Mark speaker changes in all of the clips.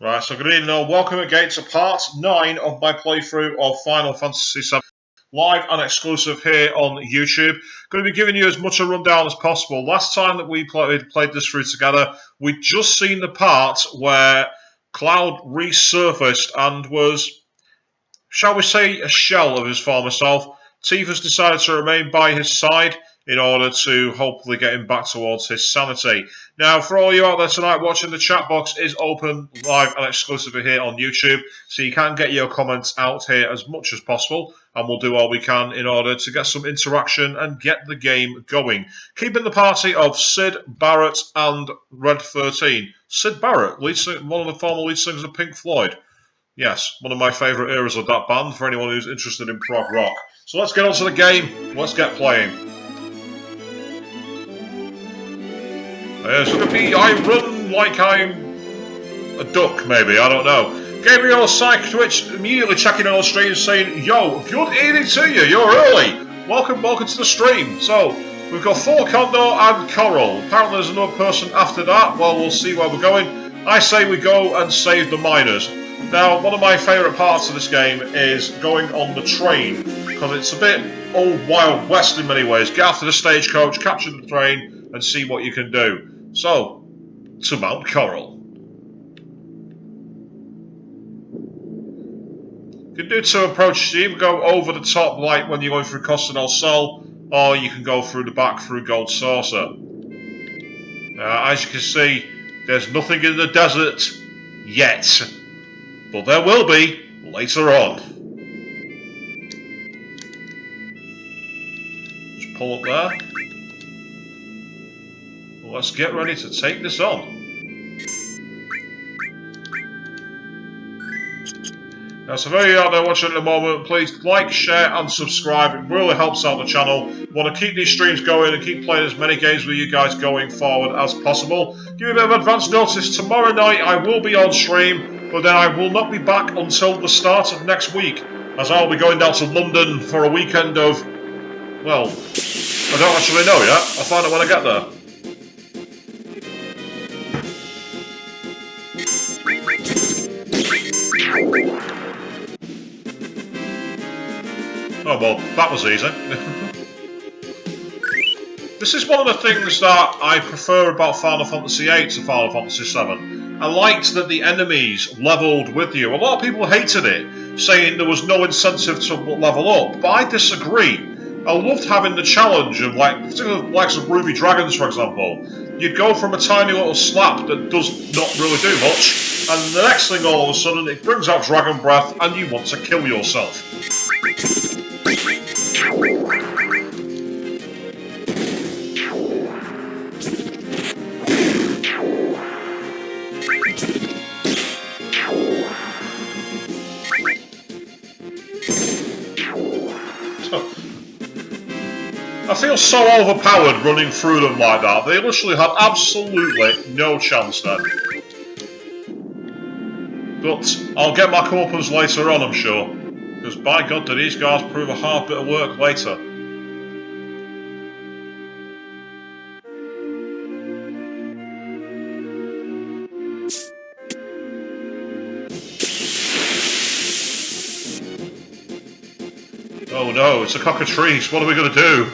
Speaker 1: Right, so good evening all. Welcome again to part 9 of my playthrough of Final Fantasy VII, live and exclusive here on YouTube. Going to be giving you as much a rundown as possible. Last time that we played this through together, we'd just seen the part where Cloud resurfaced and was, shall we say, a shell of his former self. Tifa's decided to remain by his side in order to hopefully get him back towards his sanity. Now, for all you out there tonight watching, the chat box is open, live and exclusively here on YouTube, so you can get your comments out here as much as possible, and we'll do all we can in order to get some interaction and get the game going. Keeping the party of Sid, Barrett, and Red 13. Sid Barrett, one of the former lead singers of Pink Floyd. Yes, one of my favourite eras of that band for anyone who's interested in prog rock. So let's get on to the game. Let's get playing. So I run like I'm a duck, maybe, I don't know. Gabriel Psych Twitch immediately checking on the stream saying, yo, good evening to you, you're early. Welcome to the stream. So, we've got Four Condor and Coral. Apparently there's another person after that. Well, we'll see where we're going. I say we go and save the miners. Now, one of my favourite parts of this game is going on the train, because it's a bit old Wild West in many ways. Get after the stagecoach, capture the train, and see what you can do. So, to Mount Coral. You can do two approaches. You either go over the top, like when you're going through Costa del Sol, or you can go through the back through Gold Saucer. As you can see, there's nothing in the desert yet, but there will be later on. Just pull up there. Well, let's get ready to take this on. Now, so for you out there watching at the moment, please like, share and subscribe. It really helps out the channel. We want to keep these streams going and keep playing as many games with you guys going forward as possible. Give me a bit of advance notice. Tomorrow night I will be on stream, but then I will not be back until the start of next week, as I'll be going down to London for a weekend of, well, I don't actually know yet. I'll find out when I get there. Oh well, that was easy. This is one of the things that I prefer about Final Fantasy VIII to Final Fantasy VII. I liked that the enemies levelled with you. A lot of people hated it, saying there was no incentive to level up, but I disagree. I loved having the challenge of, particularly the likes of Ruby Dragons, for example. You'd go from a tiny little slap that does not really do much, and the next thing all of a sudden it brings out Dragon Breath and you want to kill yourself. I feel so overpowered running through them like that. They literally had absolutely no chance then. But I'll get my comeuppance later on, I'm sure. Because by God, do these guys prove a hard bit of work later. Oh no, it's a cockatrice. What are we going to do?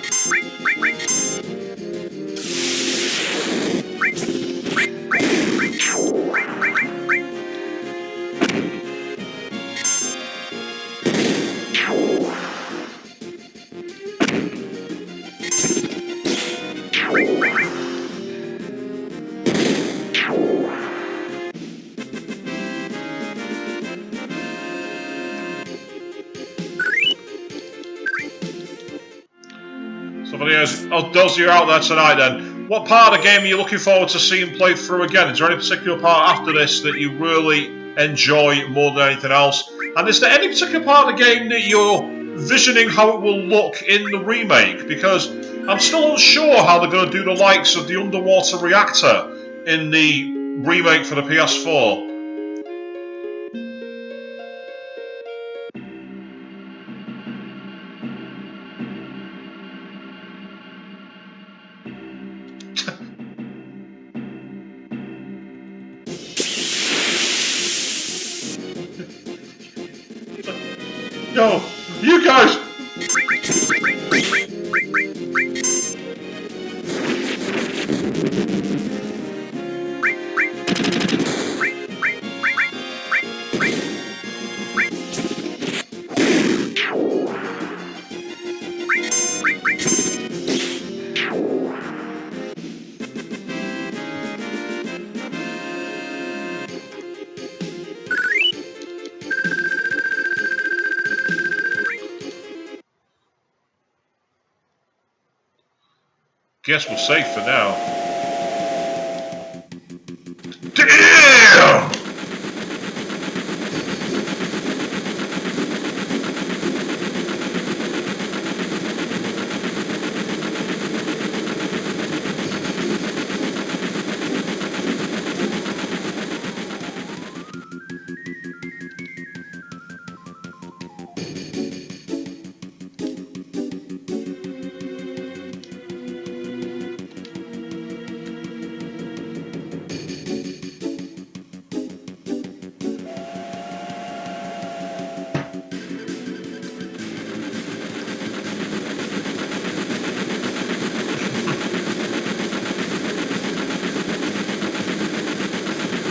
Speaker 1: Those of you out there tonight then, what part of the game are you looking forward to seeing played through again? Is there any particular part after this that you really enjoy more than anything else? And is there any particular part of the game that you're visioning how it will look in the remake? Because I'm still unsure how they're going to do the likes of the underwater reactor in the remake for the PS4. go. You guys. Guess we're safe for now. Damn!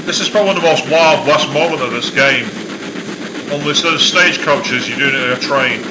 Speaker 1: This is probably one of the most Wild West moments of this game. Only instead of stagecoaches, you're doing it in a train.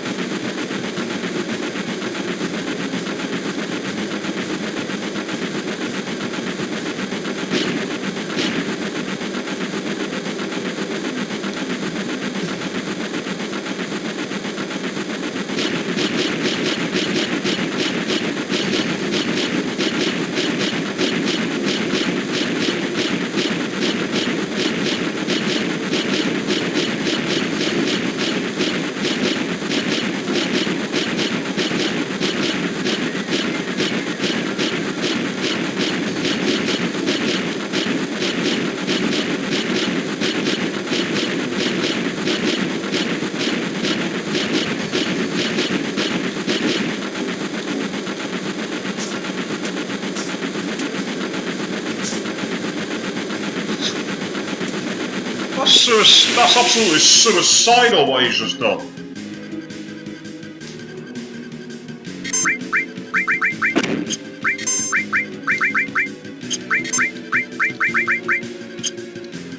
Speaker 1: That's absolutely suicidal what he's just done.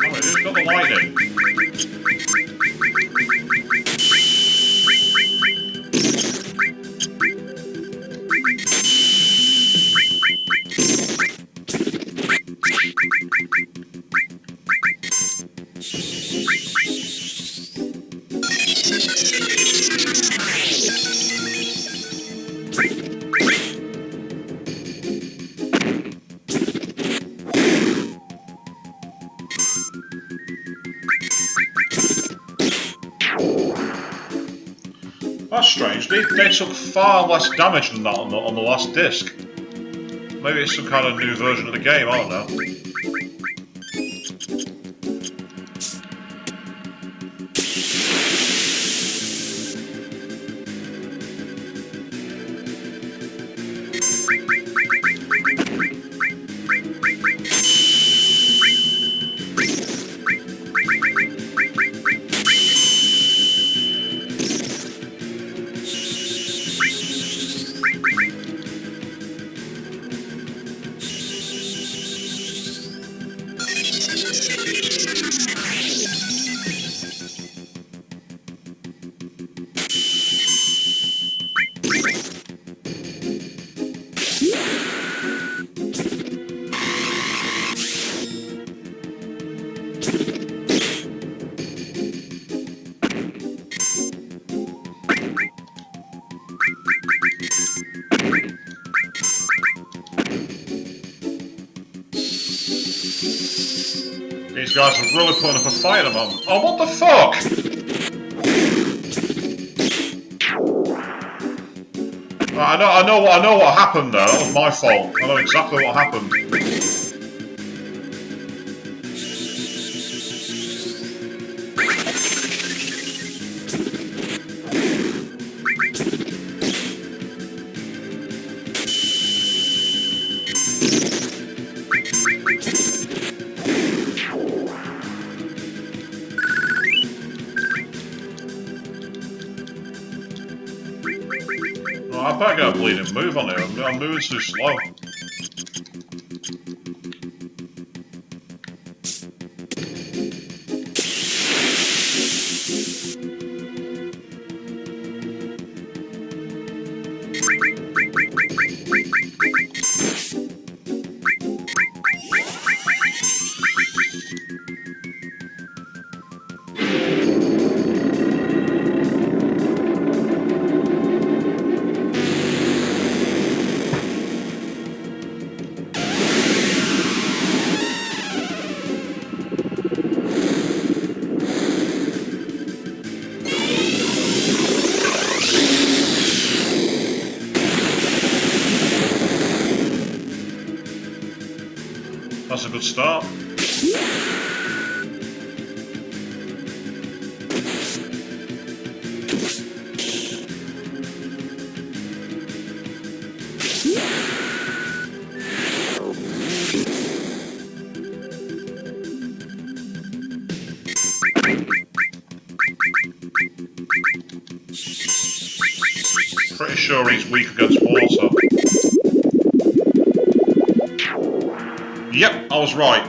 Speaker 1: I mean, who's got the lightning? That's strange. They took far less damage than that on the last disc. Maybe it's some kind of new version of the game, I don't know. These guys are really putting up a fight at the moment. Oh, what the fuck? I know what happened there. That was my fault. I know exactly what happened. I better get a bleeding move on here. I'm moving too slow. That's a good start. Pretty sure he's weak against water. Yep, I was right.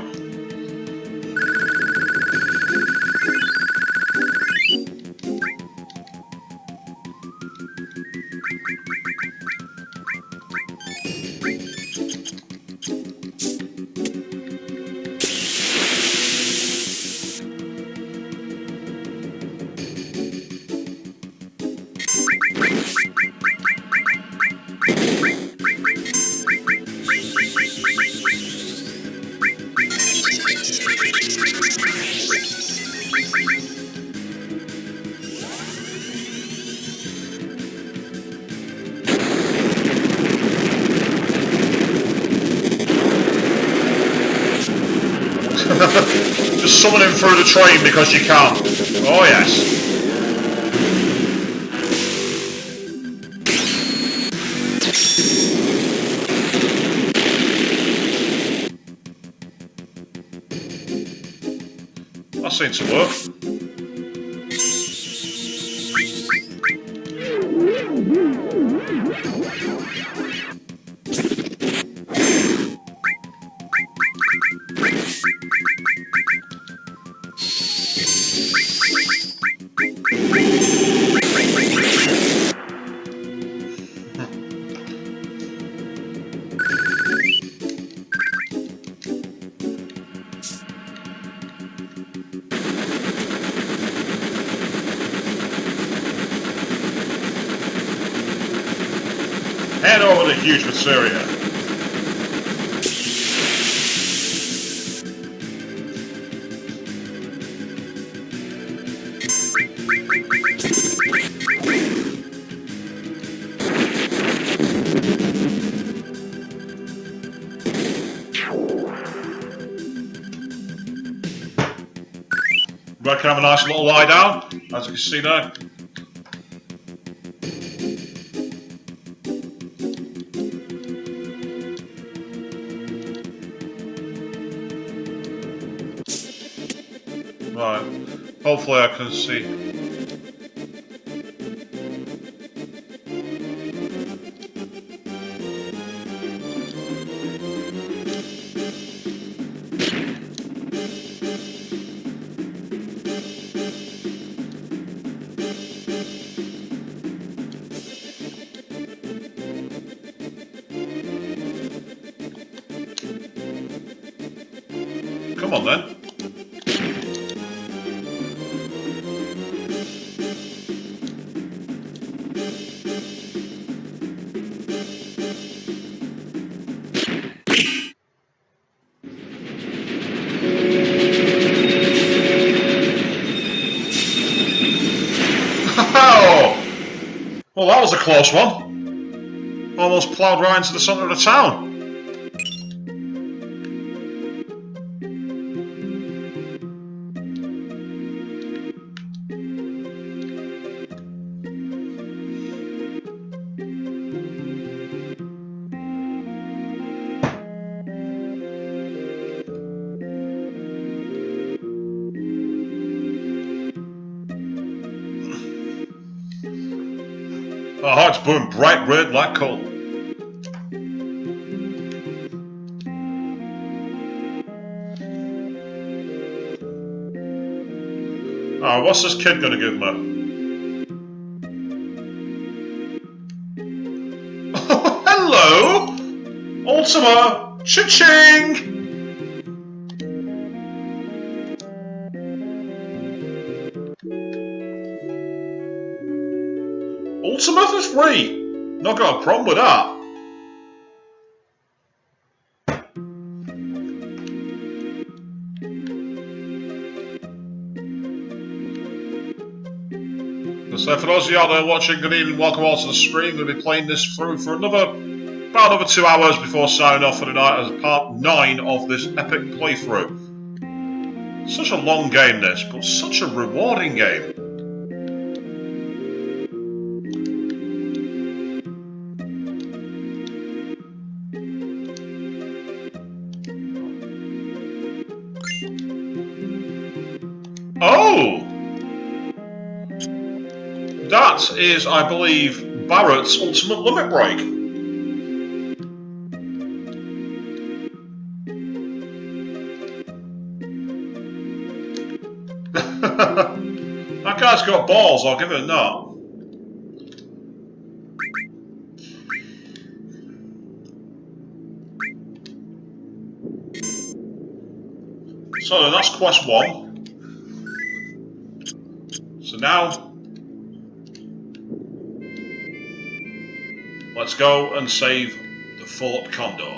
Speaker 1: Just summon him through the train because you can. Oh yes. That seems to work. Head over the huge materia. Red can have a nice little lie down, as you can see there. Right, hopefully I can see. Come on then. Well, that was a close one. Almost ploughed right into the centre of the town. Our hearts burn bright red like coal. Oh, what's this kid gonna give me? Hello! Ultima! Cha-ching! Ultima for free! Not got a problem with that. So for those of you out there watching, good evening, welcome all to the stream. We'll be playing this through for about another 2 hours before signing off for the night as part 9 of this epic playthrough. Such a long game this, but such a rewarding game. Oh! That is, I believe, Barrett's ultimate limit break. That guy's got balls, I'll give it that. So that's quest 1. So now let's go and save the Fort Condor.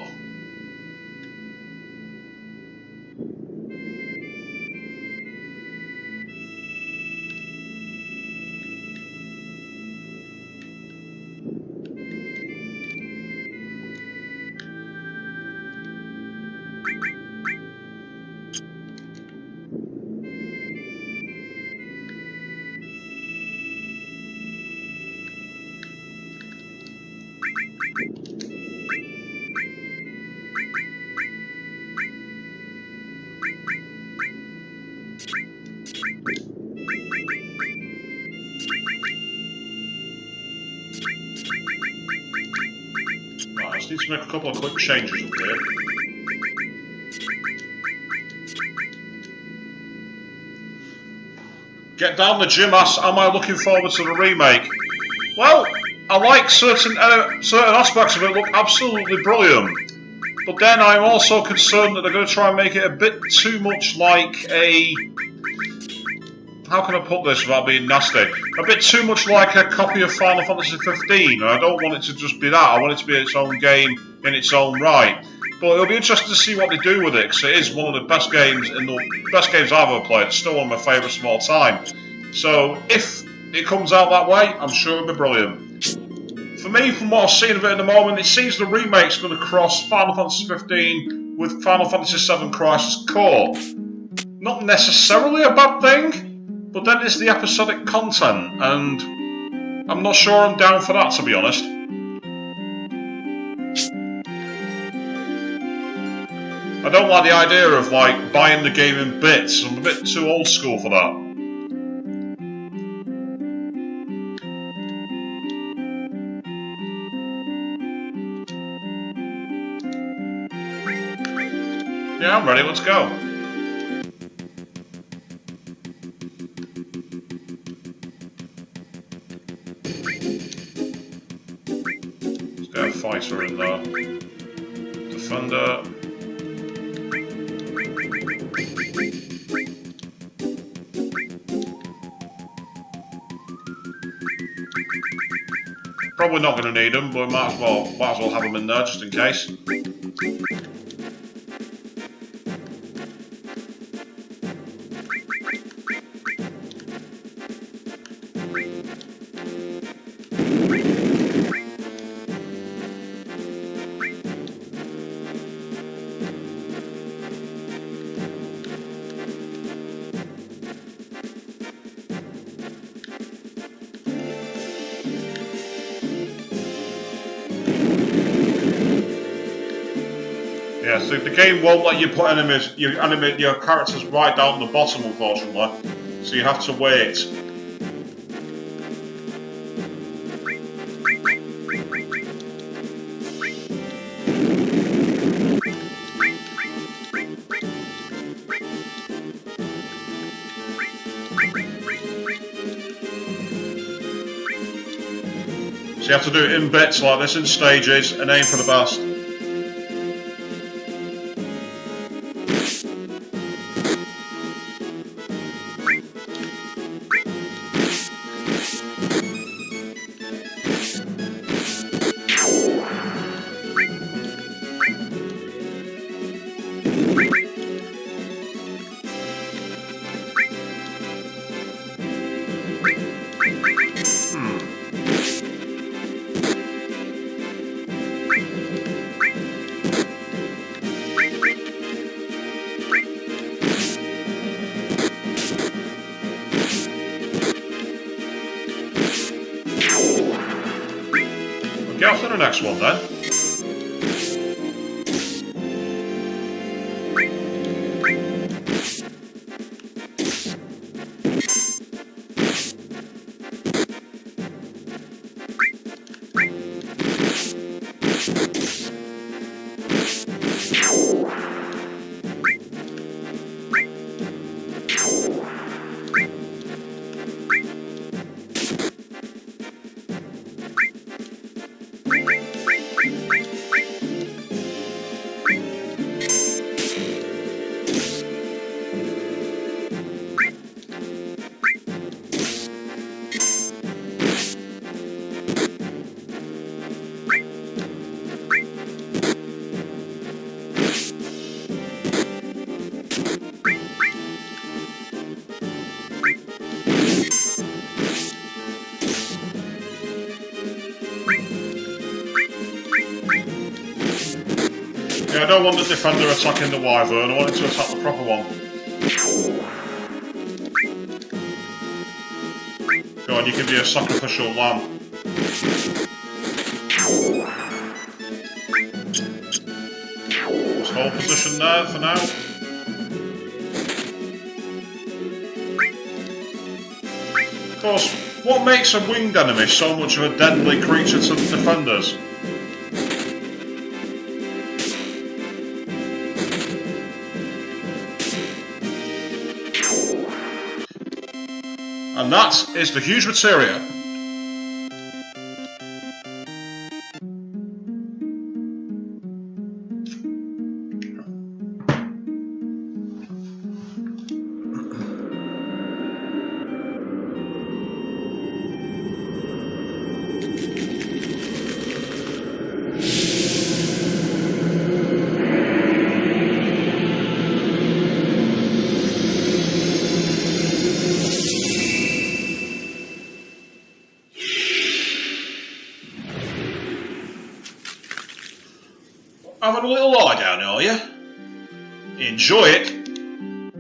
Speaker 1: Need to make a couple of quick changes up here. Get down the gym ass, am I looking forward to the remake? Well, I like certain aspects of it look absolutely brilliant. But then I'm also concerned that they're going to try and make it a bit too much like a... How can I put this without being nasty? A bit too much like a copy of Final Fantasy XV. I don't want it to just be that. I want it to be its own game in its own right. But it'll be interesting to see what they do with it, because it is one of the best games I've ever played. It's still one of my favourites of all time. So if it comes out that way, I'm sure it'll be brilliant. For me, from what I've seen of it at the moment, it seems the remake's going to cross Final Fantasy XV with Final Fantasy VII Crisis Core. Not necessarily a bad thing. But then it's the episodic content, and I'm not sure I'm down for that, to be honest. I don't like the idea of, like, buying the game in bits. I'm a bit too old school for that. Yeah, I'm ready, let's go. Fighter in there. Defender. Probably not going to need them, but might as well have them in there just in case. Yeah, so the game won't let you put animate your characters right down the bottom, unfortunately. So you have to wait. So you have to do it in bits like this, in stages, and aim for the best. Get off to the next one then. Yeah, I don't want the defender attacking the wyvern, I want him to attack the proper one. Go on, you can be a sacrificial lamb. Just hold position there for now. Of course, what makes a winged enemy so much of a deadly creature to the defenders? And that is the huge materia. Having a little lie down, are you? Enjoy it.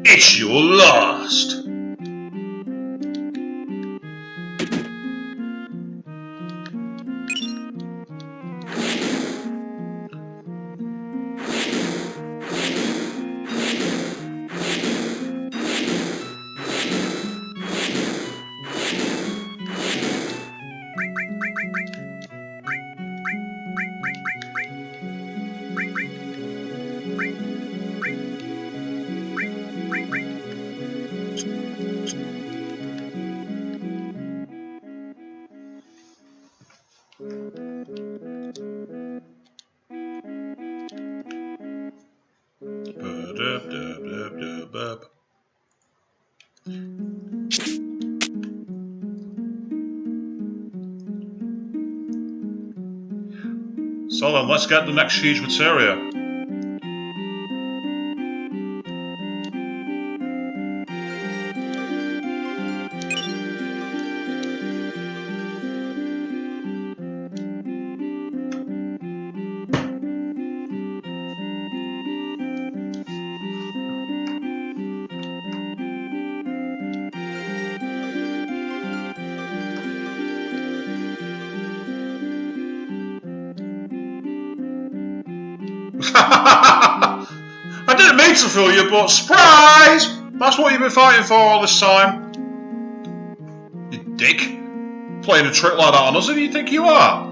Speaker 1: It's your last. So then, let's get the next huge materia. I didn't mean to fool you, but surprise! That's what you've been fighting for all this time. You dick. Playing a trick like that on us, who do you think you are?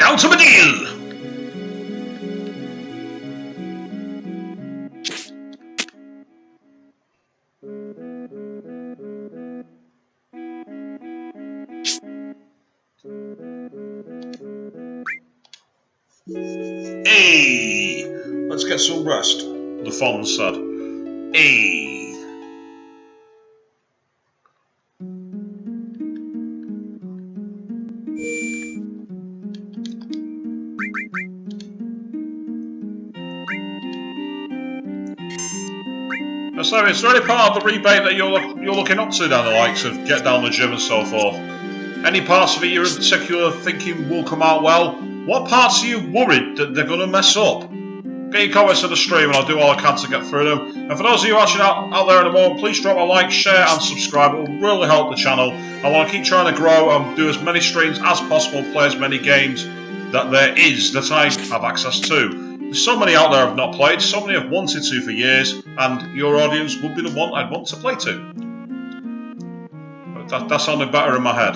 Speaker 1: down to my deal! Hey! Let's get some rest, the fawn said. Hey! So is there any part of the rebate that you're looking up to down the likes of Get Down the Gym and so forth? Any parts of it you're in particular thinking will come out well? What parts are you worried that they're going to mess up? Get your comments to the stream and I'll do all I can to get through them. And for those of you watching out there in a moment, please drop a like, share and subscribe. It will really help the channel. I want to keep trying to grow and do as many streams as possible, play as many games that there is that I have access to. There's so many out there I've not played, so many I've wanted to for years, and your audience would be the one I'd want to play to. But that sounded better in my head.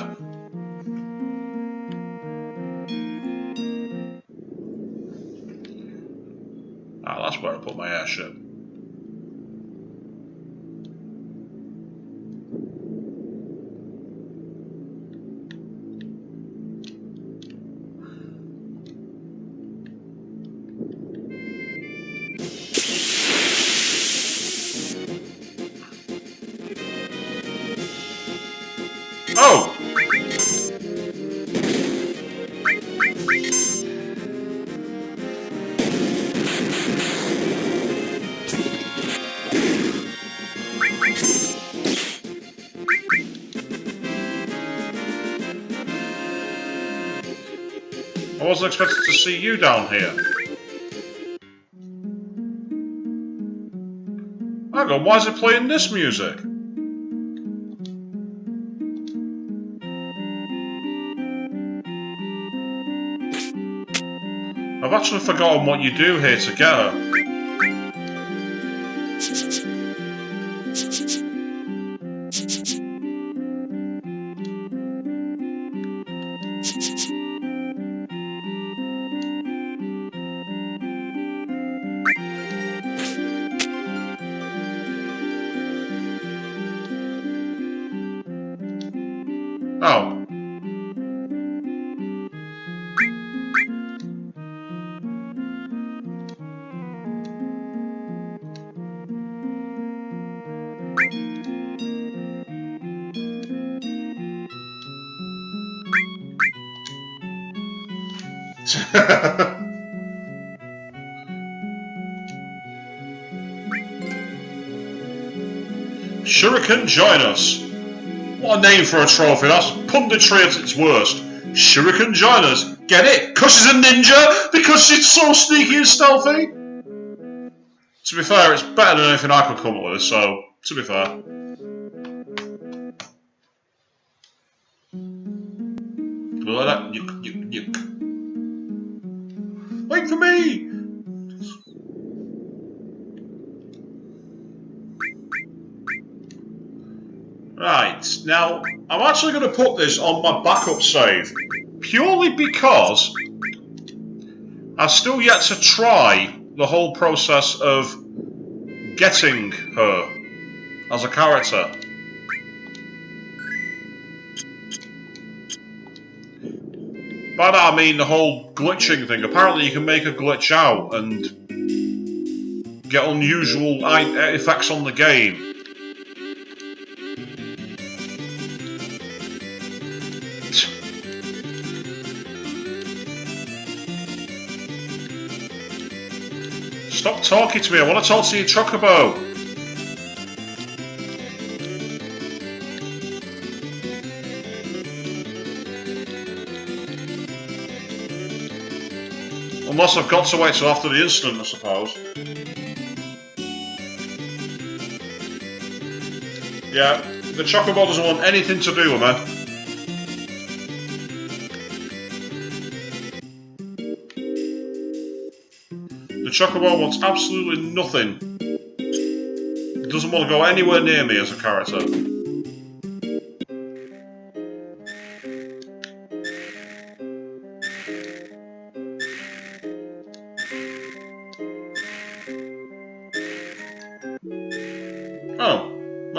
Speaker 1: Ah, that's where I put my airship. Oh! I wasn't expecting to see you down here. Hang on, why is it playing this music? I've actually forgotten what you do here to get her. Oh. Shuriken, join us. What a name for a trophy, that's punditry at its worst. Shuriken, join us. Get it? Because she's a ninja? Because she's so sneaky and stealthy? To be fair, it's better than anything I could come up with, so, to be fair. Wait for me! Right, now, I'm actually going to put this on my backup save, purely because I've still yet to try the whole process of getting her as a character. By that I mean the whole glitching thing. Apparently you can make a glitch out and get unusual effects on the game. Stop talking to me, I want to talk to your Chocobo! Unless I've got to wait till after the incident, I suppose. Yeah, the Chocobo doesn't want anything to do with me. The Chocobo wants absolutely nothing. He doesn't want to go anywhere near me as a character.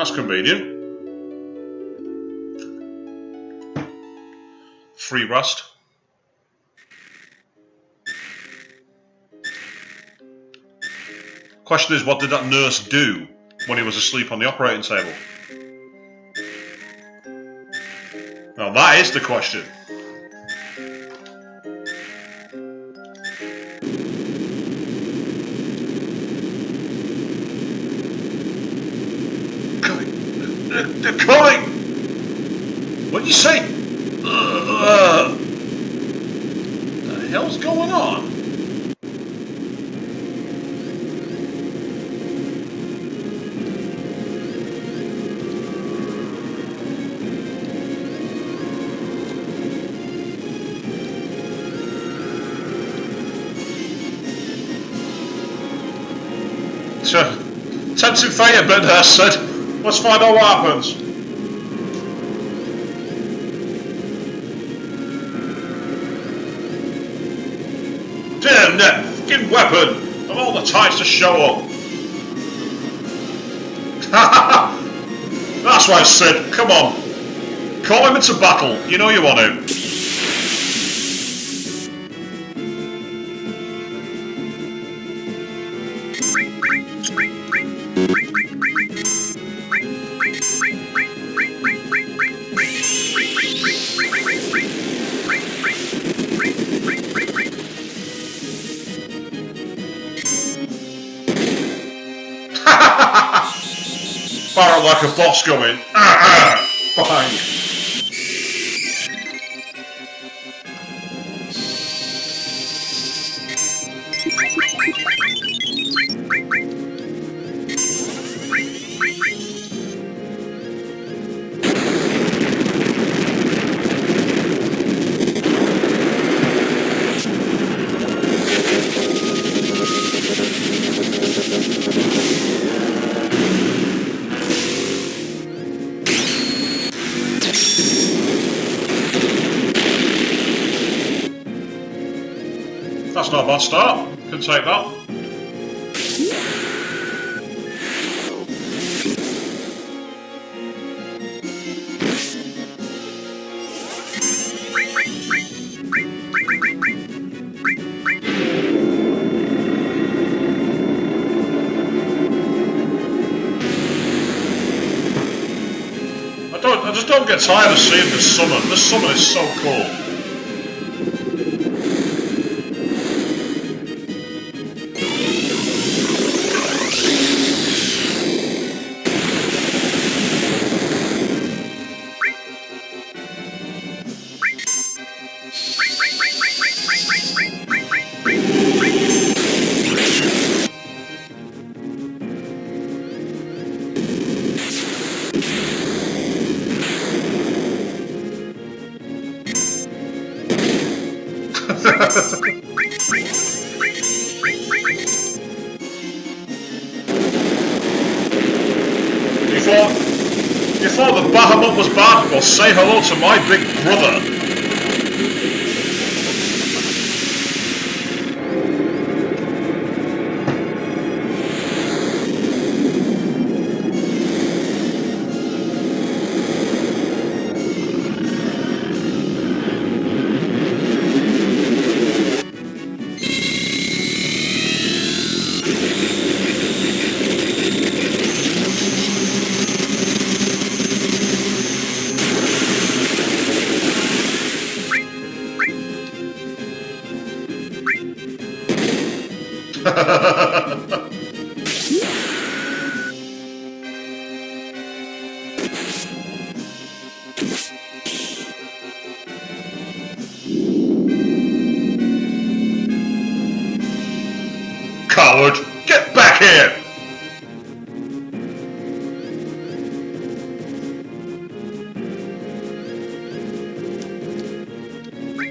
Speaker 1: That's convenient. Free rest. Question is, what did that nurse do when he was asleep on the operating table? Now that is the question. They're coming! What'd you say? The hell's going on? Tensive fate a bit there, Sid. Let's find out what happens. Damn that fucking weapon! Of all the times to show up. That's right, Sid. Come on. Call him into battle. You know you want him. Fire like a boss going. Bang. That's not a bad start. Can take that. I just don't get tired of seeing this summon. This summon is so cool. You thought the Bahamut was bad? Well, say hello to my big brother. Coward! Get back here!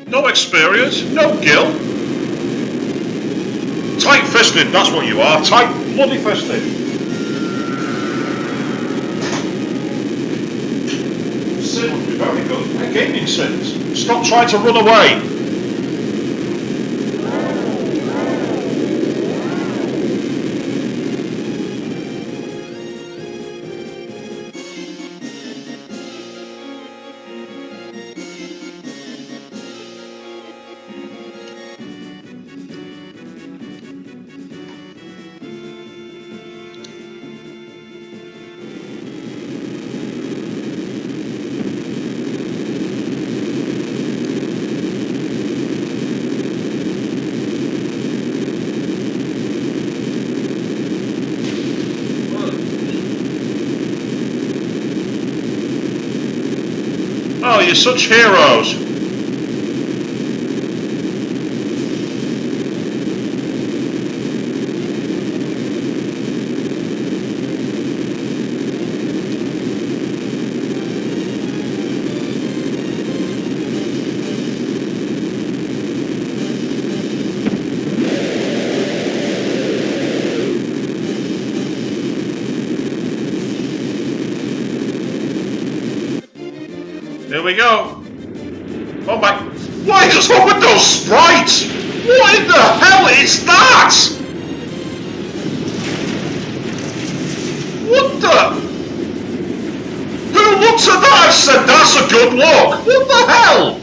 Speaker 1: No experience, no guilt. Tight-fisted, that's what you are. Tight, bloody-fisted. Sid would be very good at gaming sins. Stop trying to run away. you're such heroes. Here we go. Oh my. What is up with those sprites? What in the hell is that? What the? Who looks at that and said that's a good look? What the hell?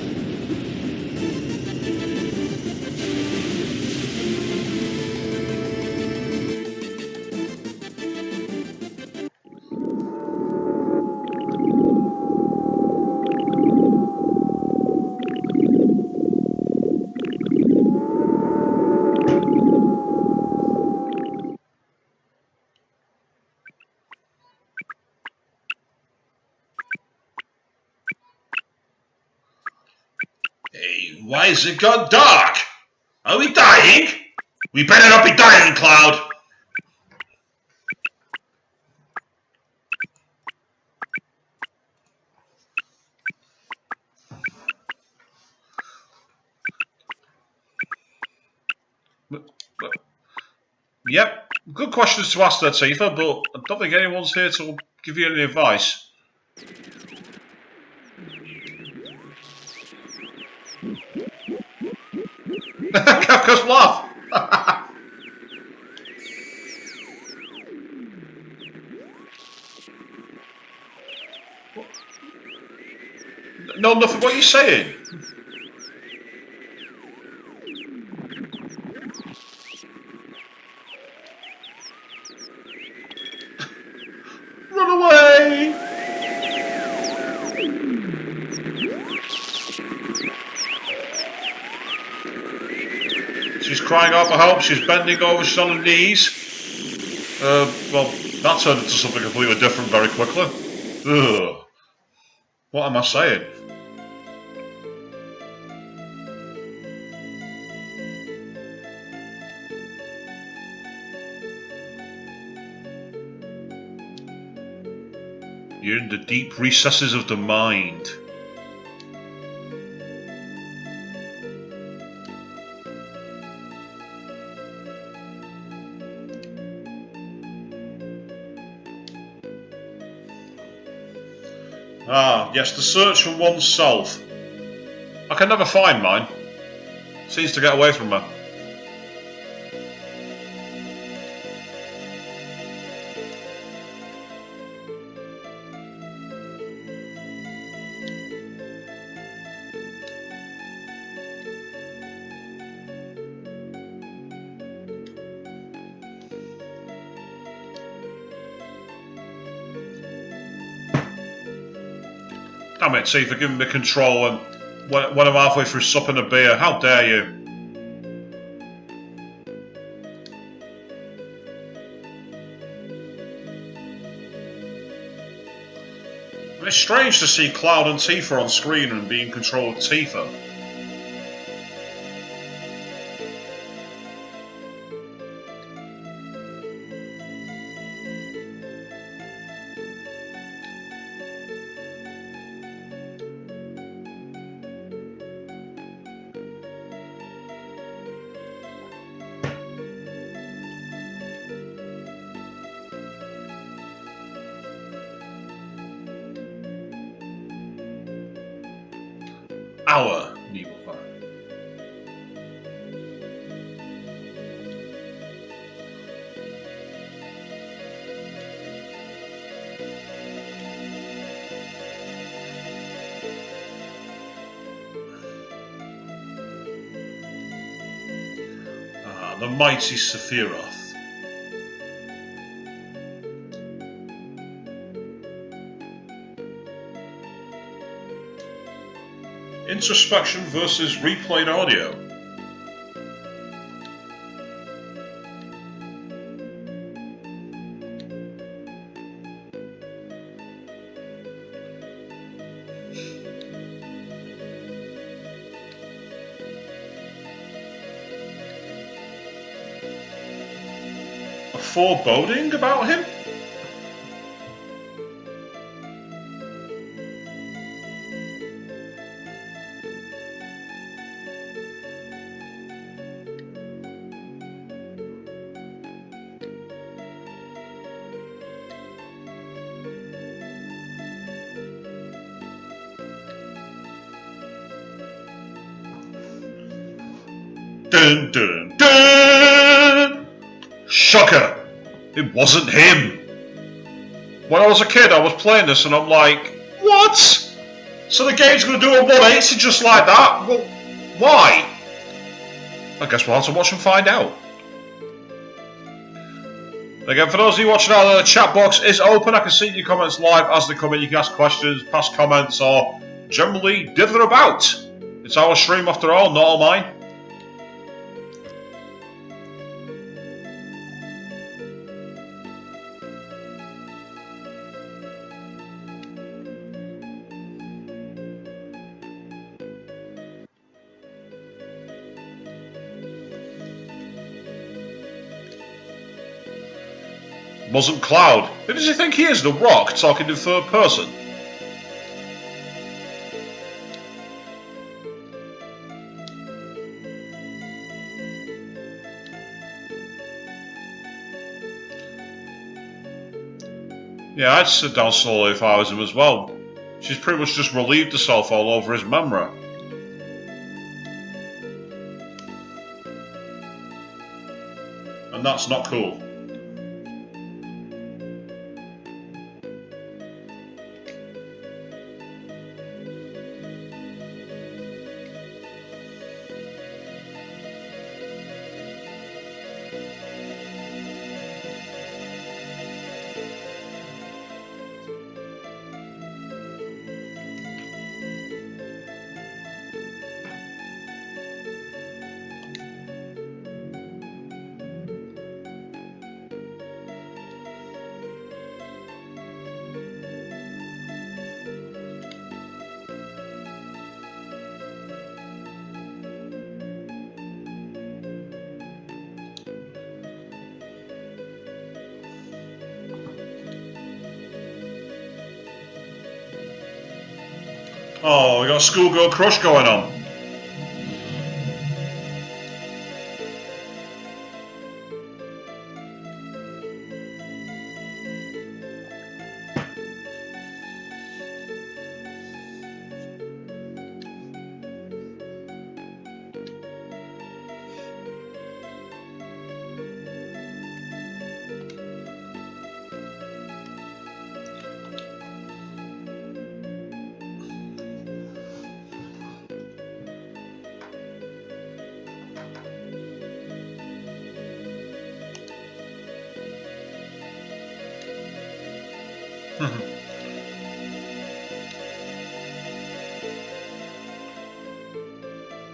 Speaker 1: Hey, why has it got dark? Are we dying? We better not be dying, Cloud. Yep, good questions to ask there, Tifa, but I don't think anyone's here to give you any advice. Kafka's laugh! No, nothing. What are you saying? Run away! She's crying out for help. She's bending over. She's on her knees. Well, that turned into something completely different very quickly. Ugh. What am I saying? You're in the deep recesses of the mind. Ah, yes, the search for oneself. I can never find mine. Seems to get away from me. Damn it, see, for giving me control and when I'm halfway through supping a beer. How dare you? It's strange to see Cloud and Tifa on screen and be in control of Tifa. Our Nibelheim. Ah, the mighty Sephiroth. Introspection versus replayed audio. a foreboding about him? Dun dun dun! Shocker! It wasn't him! When I was a kid, I was playing this and I'm like, what? So the game's going to do a 180 just like that? Well, why? I guess we'll have to watch and find out. Again, for those of you watching out there, the chat box is open. I can see your comments live as they come in. You can ask questions, pass comments, or generally dither about. It's our stream after all, not all mine. Wasn't Cloud. Who does he think he is, The Rock, talking in third person? Yeah, I'd sit down slowly if I was him as well. She's pretty much just relieved herself all over his memory. And that's not cool. Oh, we got a schoolgirl crush going on.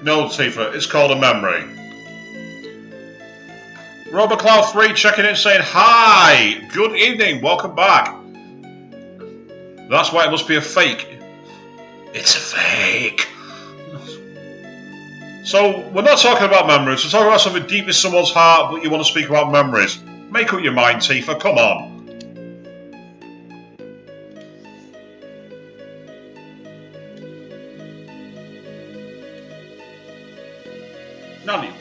Speaker 1: No, Tifa, it's called a memory. Robert Cloud 3 checking in saying, hi, good evening, welcome back. That's why it must be a fake. It's a fake. So, we're not talking about memories, we're talking about something deep in someone's heart, but you want to speak about memories. Make up your mind, Tifa, come on. None of you.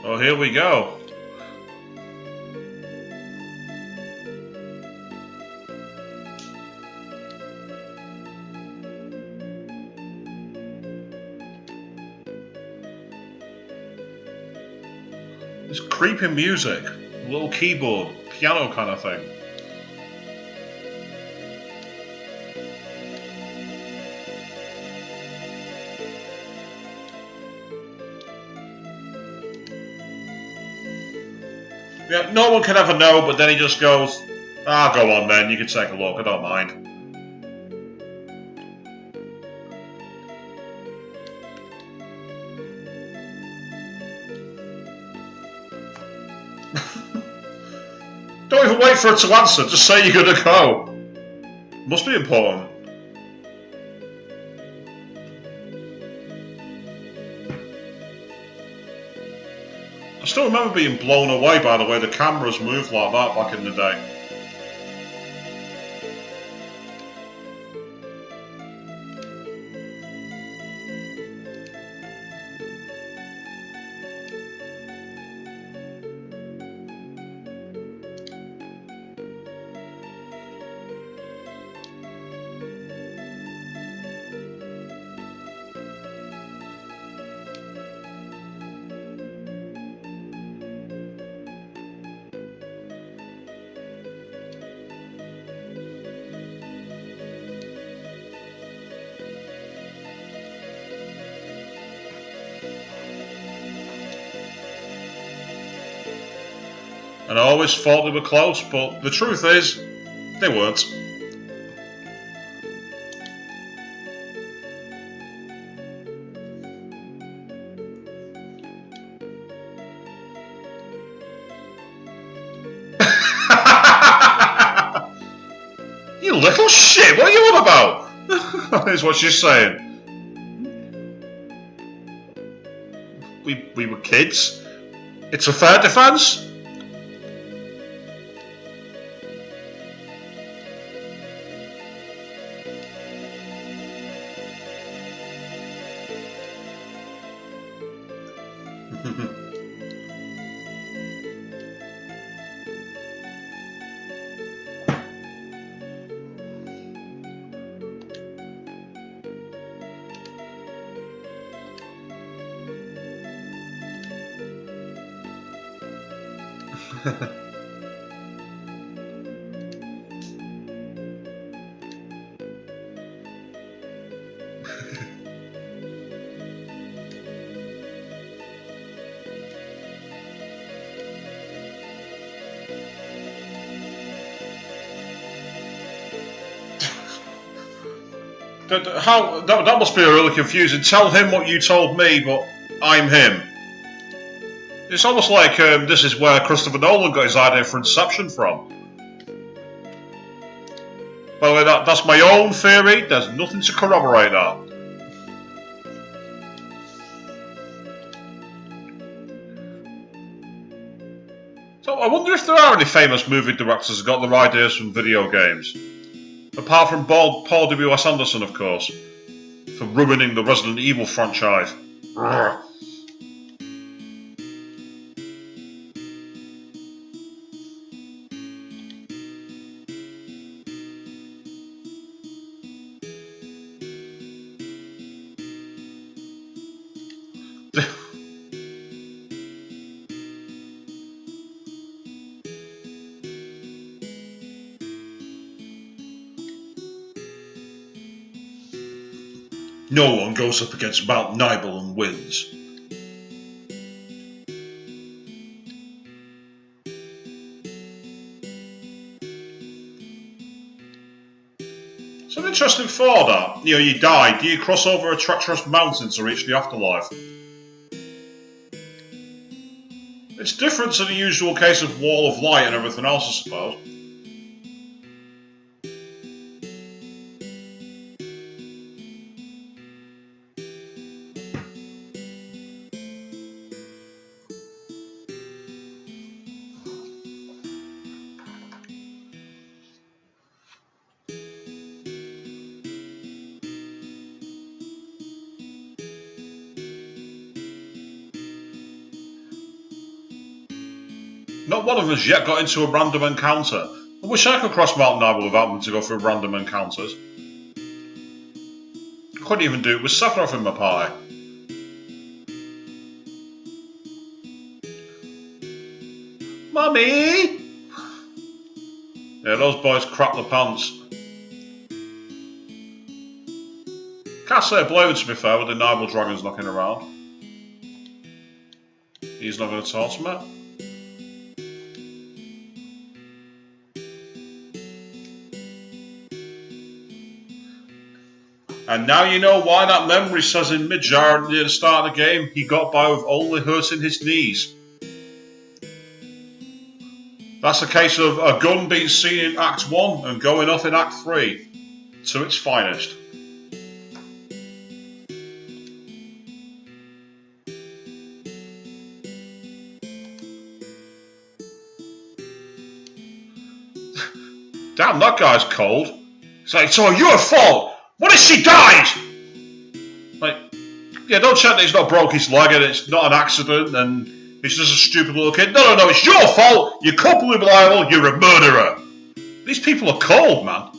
Speaker 1: Oh, here we go. This creepy music, a little keyboard, piano kind of thing. Yeah, no one can ever know, but then he just goes, ah, go on then, you can take a look, I don't mind. Don't even wait for her to answer, just say you're gonna go. Must be important. I still remember being blown away by the way the cameras moved like that back in the day. And I always thought they were close, but the truth is, they weren't. You little shit, what are you on about? Is what she's saying. We were kids. It's a fair defence. That must be really confusing. Tell him what you told me, but I'm him. It's almost like this is where Christopher Nolan got his idea for Inception from. By the way, that's my own theory. There's nothing to corroborate that. So I wonder if there are any famous movie directors who got their ideas from video games. Apart from Paul W.S. Anderson, of course, for ruining the Resident Evil franchise. No one goes up against Mount Nibel and wins. It's an interesting thought that, you die, do you cross over a treacherous mountain to reach the afterlife? It's different to the usual case of wall of light and everything else, I suppose. Not one of us yet got into a random encounter. I wish I could cross Mount Nibel without having to go through random encounters. I couldn't even do it with Sephiroth in my party. Mummy! Yeah, those boys crap the pants. Can't say I blame him, to be fair, with the Nibel dragons knocking around. He's not going to toss me. And now you know why that memory says in Midjar near the start of the game he got by with only hurting his knees. That's a case of a gun being seen in Act 1 and going off in Act 3 to its finest. Damn, that guy's cold. It's like, it's all your fault! What if she dies? Like, yeah, don't check that he's not broke his leg and it's not an accident and he's just a stupid little kid. No, it's your fault! You're culpably liable, you're a murderer! These people are cold, man.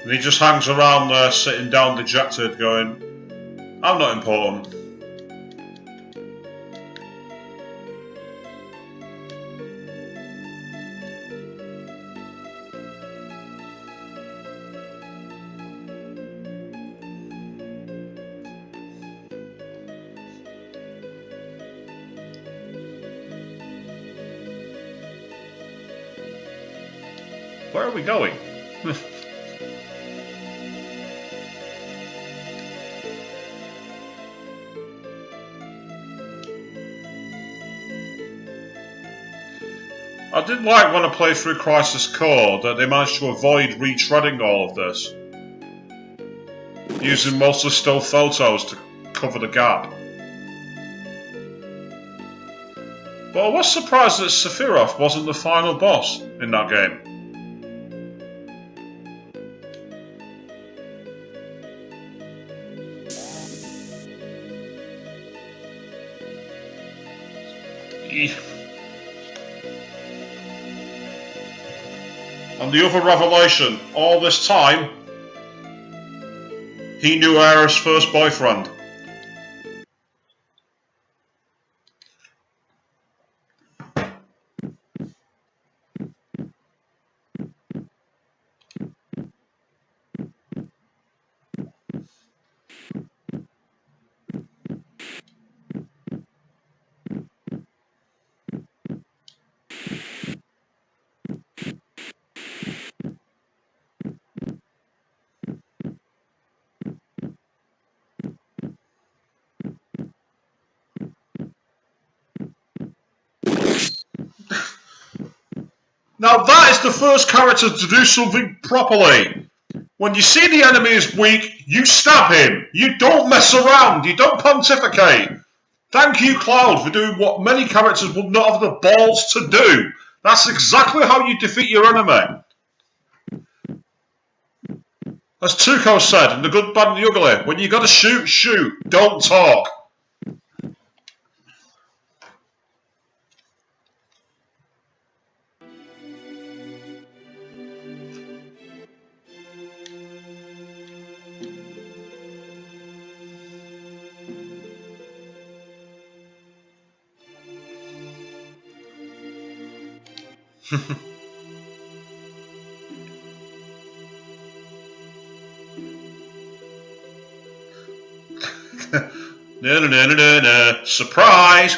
Speaker 1: And he just hangs around there, sitting down dejected, going, I'm not important. Where are we going? I did like when I played through Crisis Core that they managed to avoid retreading all of this, using mostly still photos to cover the gap. But I was surprised that Sephiroth wasn't the final boss in that game. And the other revelation, all this time, he knew Aerith's first boyfriend. Now that is the first character to do something properly. When you see the enemy is weak, you stab him. You don't mess around. You don't pontificate. Thank you, Cloud, for doing what many characters would not have the balls to do. That's exactly how you defeat your enemy. As Tuco said in The Good, Bad and the Ugly, when you gotta shoot, shoot. Don't talk. No. Surprise!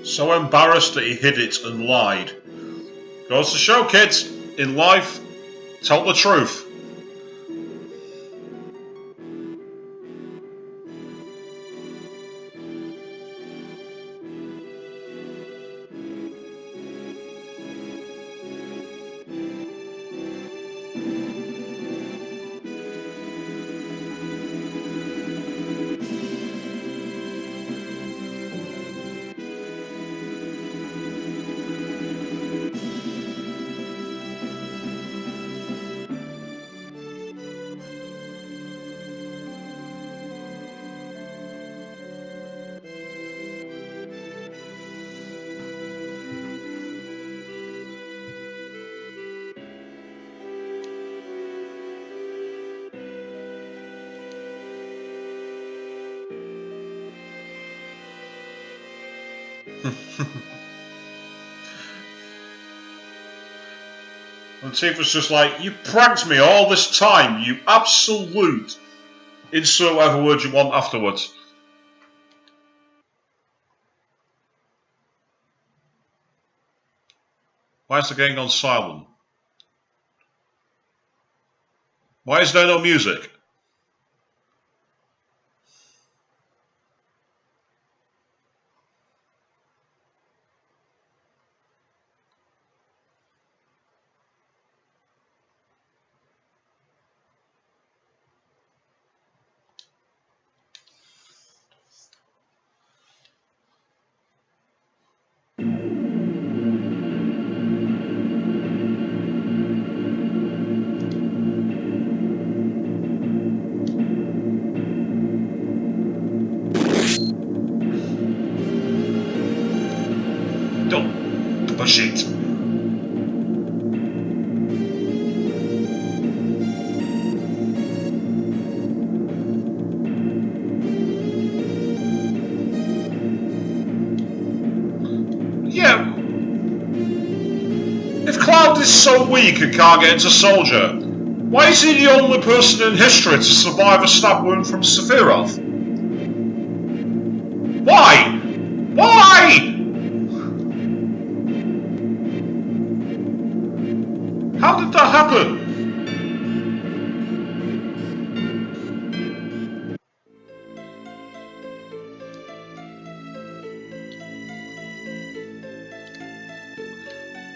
Speaker 1: So embarrassed that he hid it and lied. Goes to show, kids, in life, tell the truth. And Tifa's just like, you pranked me all this time, you absolute. Insert whatever word you want afterwards. Why is the game gone silent? Why is there no music? Don't push it. Yeah. If Cloud is so weak and can't get into Soldier, why is he the only person in history to survive a stab wound from Sephiroth? Why? Why? How did that happen?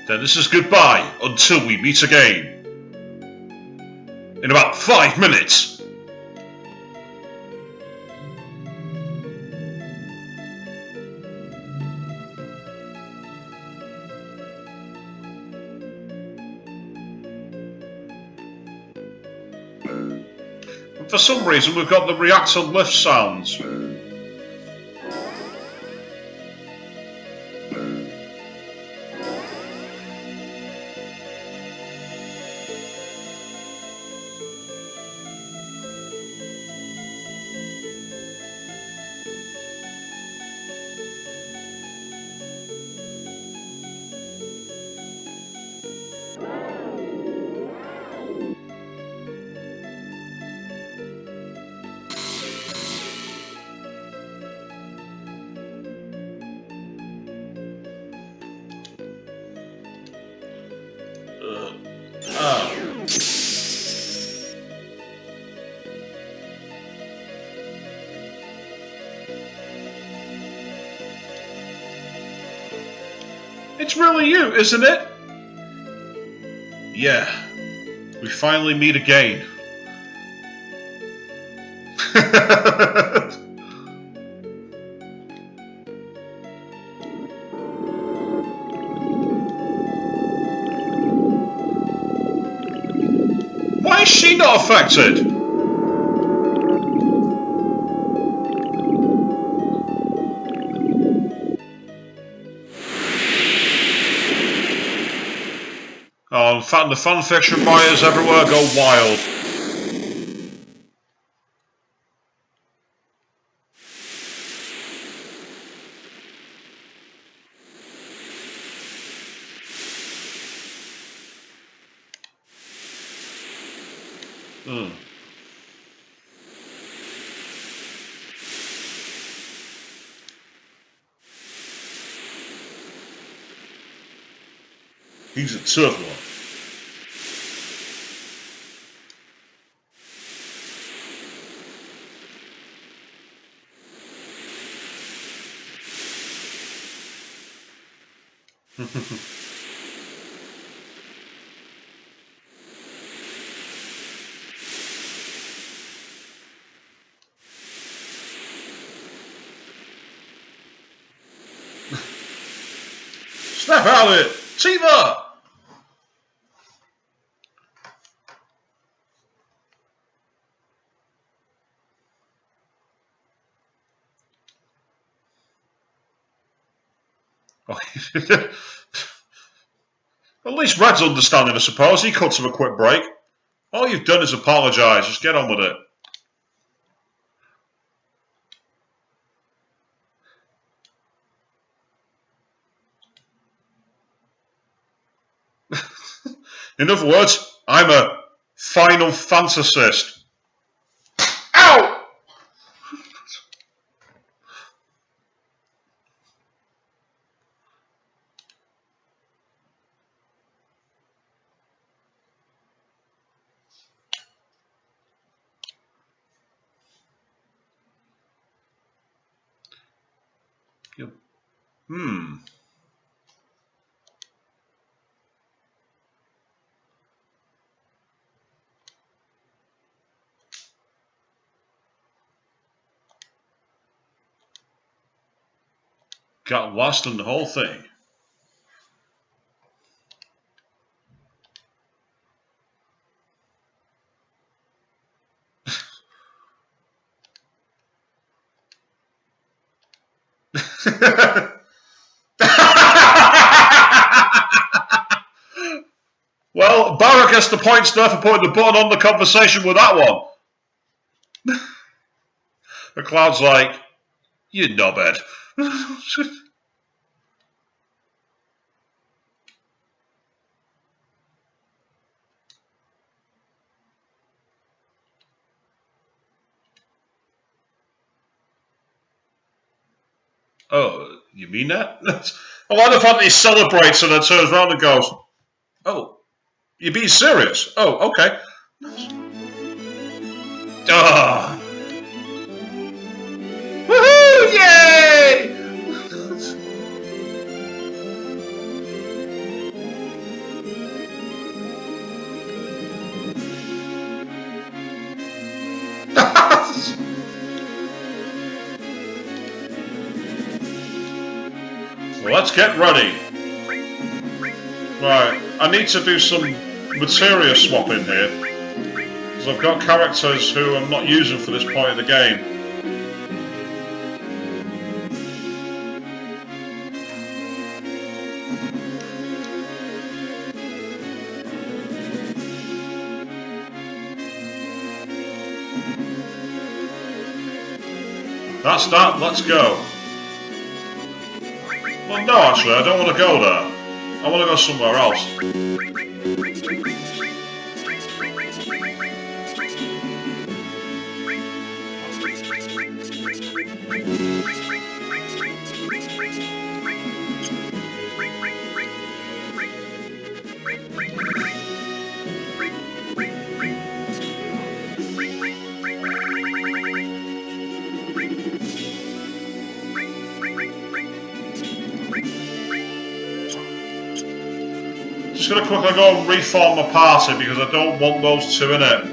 Speaker 1: Then this is goodbye until we meet again. In about 5 minutes. And for some reason we've got the reactor lift sounds. It's really you, isn't it? Yeah. We finally meet again. Why is she not affected? Oh, in fact, the fanfiction buyers everywhere go wild. He's a tough one. Snap out of it! Tifa! At least Red's understanding, I suppose. He cuts him a quick break. All you've done is apologise. Just get on with it. In other words, I'm a Final Fantasist. Ow! Got lost in the whole thing. Well, Barra gets the points there for putting the button on the conversation with that one. The Cloud's like, you knobhead. Oh, you mean that? I like the fact that he celebrates and then turns around and goes, oh, you're being serious? Oh, okay. Ah. Woohoo! Yay! Well, let's get ready. Right, I need to do some materia swapping here, because I've got characters who I'm not using for this point of the game. That's that, let's go. Well, no, actually, I don't want to go there. I want to go somewhere else. Just going to quickly go and reform my party because I don't want those two in it.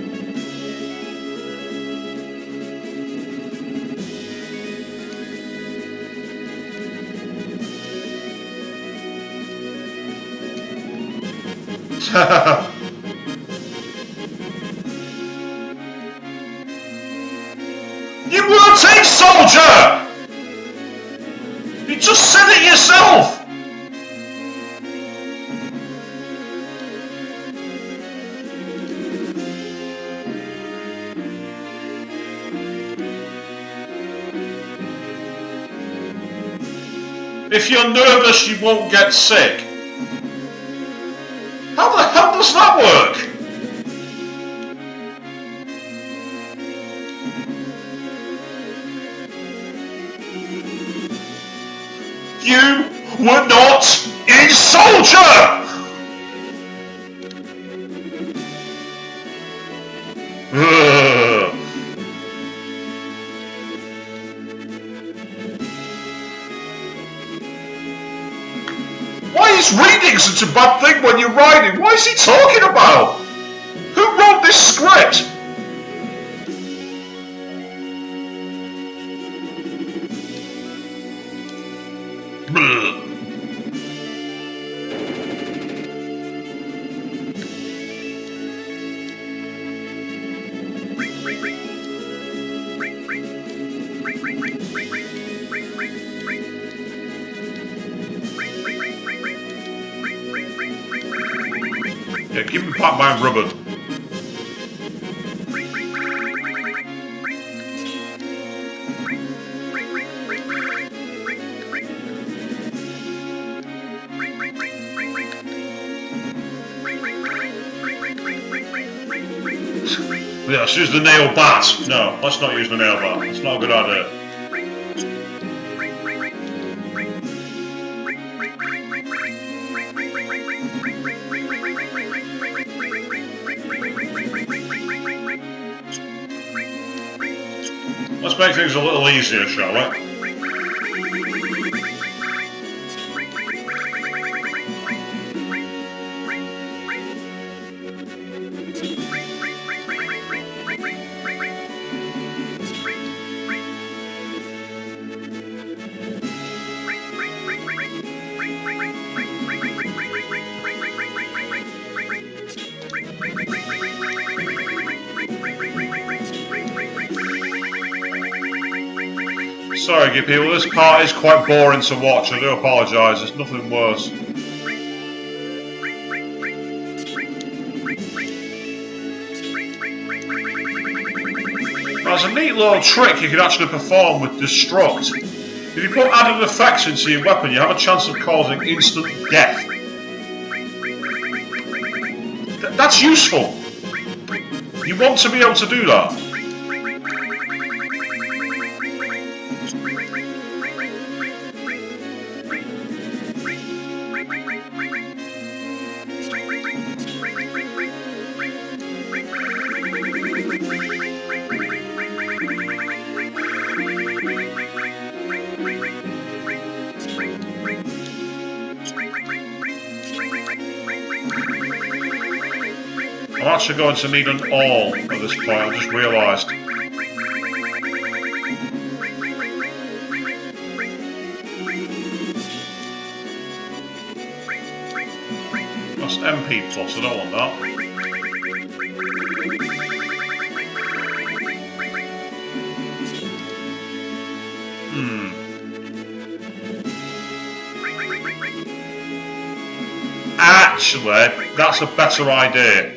Speaker 1: You weren't a soldier! You just said it yourself! If you're nervous, you won't get sick. How the hell does that work? You were not a soldier! is reading such a bad thing when you're writing? What is he talking about? Who wrote this script? Yeah, give me back my rubber. Yeah, let's use the nail bat. No, let's not use the nail bat. It's not a good idea. Let's make things a little easier, shall we? Sorry, you people, this part is quite boring to watch. I do apologise, there's nothing worse. There's a neat little trick you can actually perform with Destruct. If you put added effects into your weapon, you have a chance of causing instant death. That's useful. You want to be able to do that. I'm actually going to need an all at this point, I've just realised. That's MP plus, I don't want that. Actually, that's a better idea.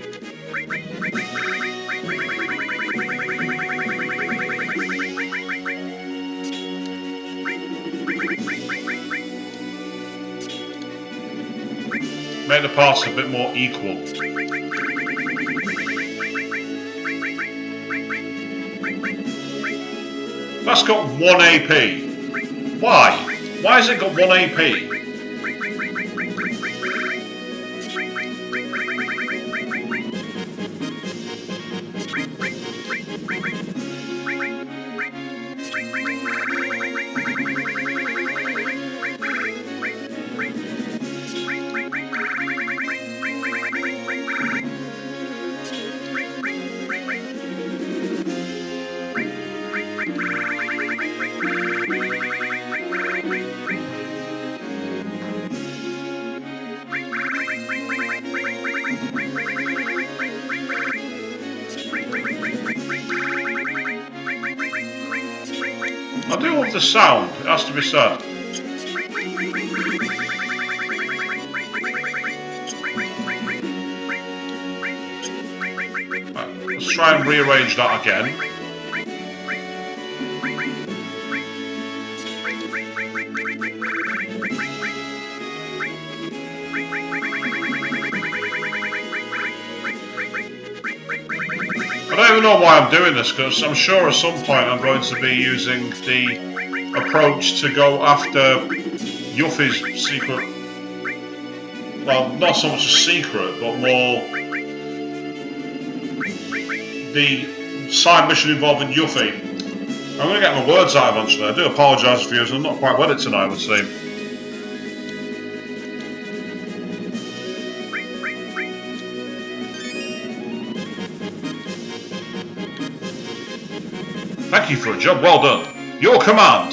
Speaker 1: Make the parts a bit more equal. That's got 1 AP. Why? Why has it got 1 AP? I do love the sound, it has to be said. Right, let's try and rearrange that again. I don't even know why I'm doing this, because I'm sure at some point I'm going to be using the approach to go after Yuffie's secret. Well, not so much a secret, but more the side mission involving Yuffie. I'm going to get my words out eventually. I do apologise for you, I'm not quite with it tonight, I would say. Thank you for a job well done. Your command.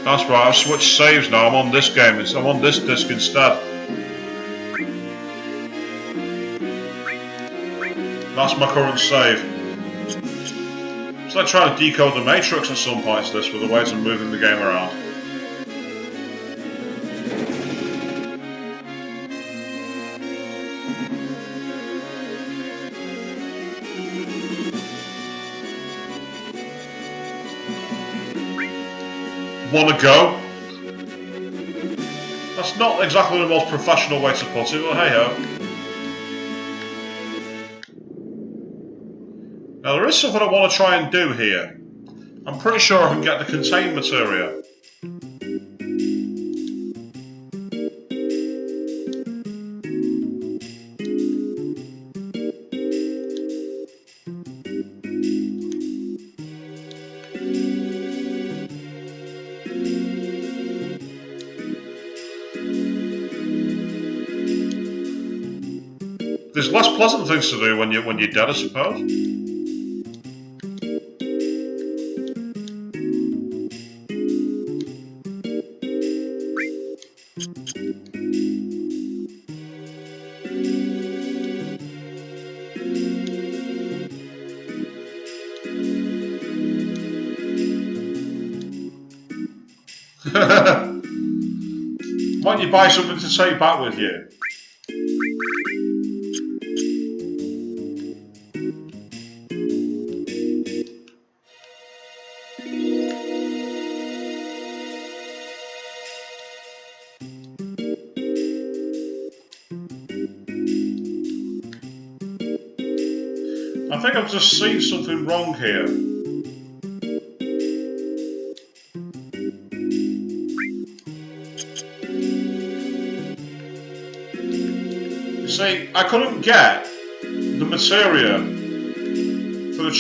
Speaker 1: That's right, I've switched saves now. I'm on this game. I'm on this disc instead. That's my current save. It's like trying to decode the Matrix at some points, this, with the ways of moving the game around. Wanna go? That's not exactly the most professional way to put it, but hey ho. Now there is something I want to try and do here. I'm pretty sure I can get the contained materia. There's less pleasant things to do when you're dead, I suppose. Why don't you buy something to take back with you? I think I've just seen something wrong here. You see, I couldn't get the materia for the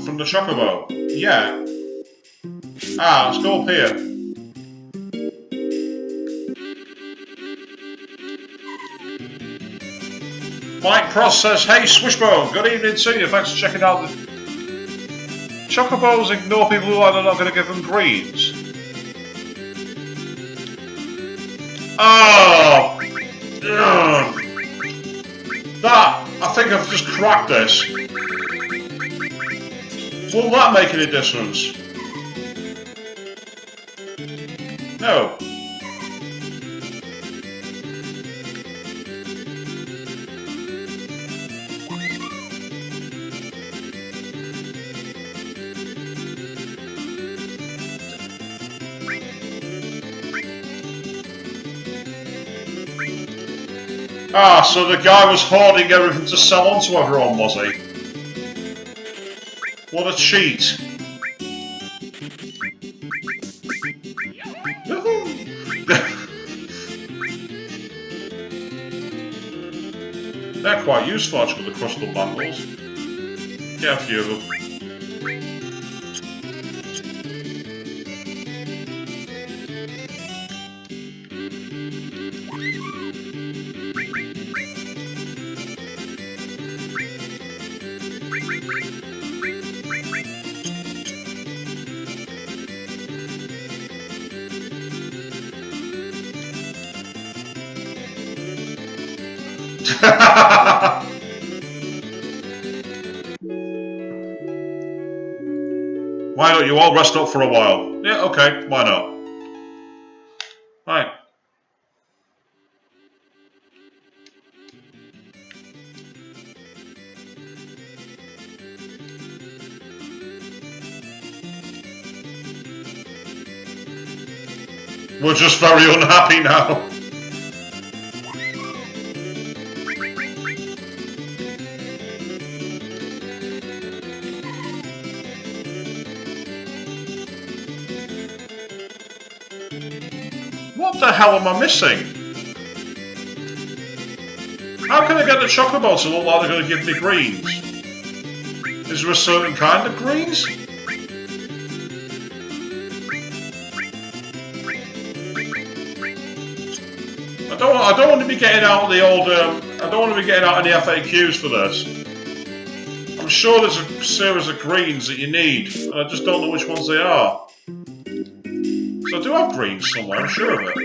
Speaker 1: from the chocobo yet. Ah, let's go up here. Mike Pross says, hey Swishbone, good evening to you, thanks for checking out the... Chocobos ignore people who are not going to give them greens. Oh! Ugh. That, I think I've just cracked this. Will that make any difference? No. Ah, so the guy was hoarding everything to sell on to everyone, was he? What a cheat. They're quite useful actually, the crystal bangles. Get a few of them. Why don't you all rest up for a while? Yeah, okay, why not? Right. We're just very unhappy now. What the hell am I missing? How can I get the chocobo to look like they're going to give me greens? Is there a certain kind of greens? I don't want to be be getting out the old. I don't want to be getting out any FAQs for this. I'm sure there's a series of greens that you need, and I just don't know which ones they are. So I do have greens somewhere, I'm sure of it.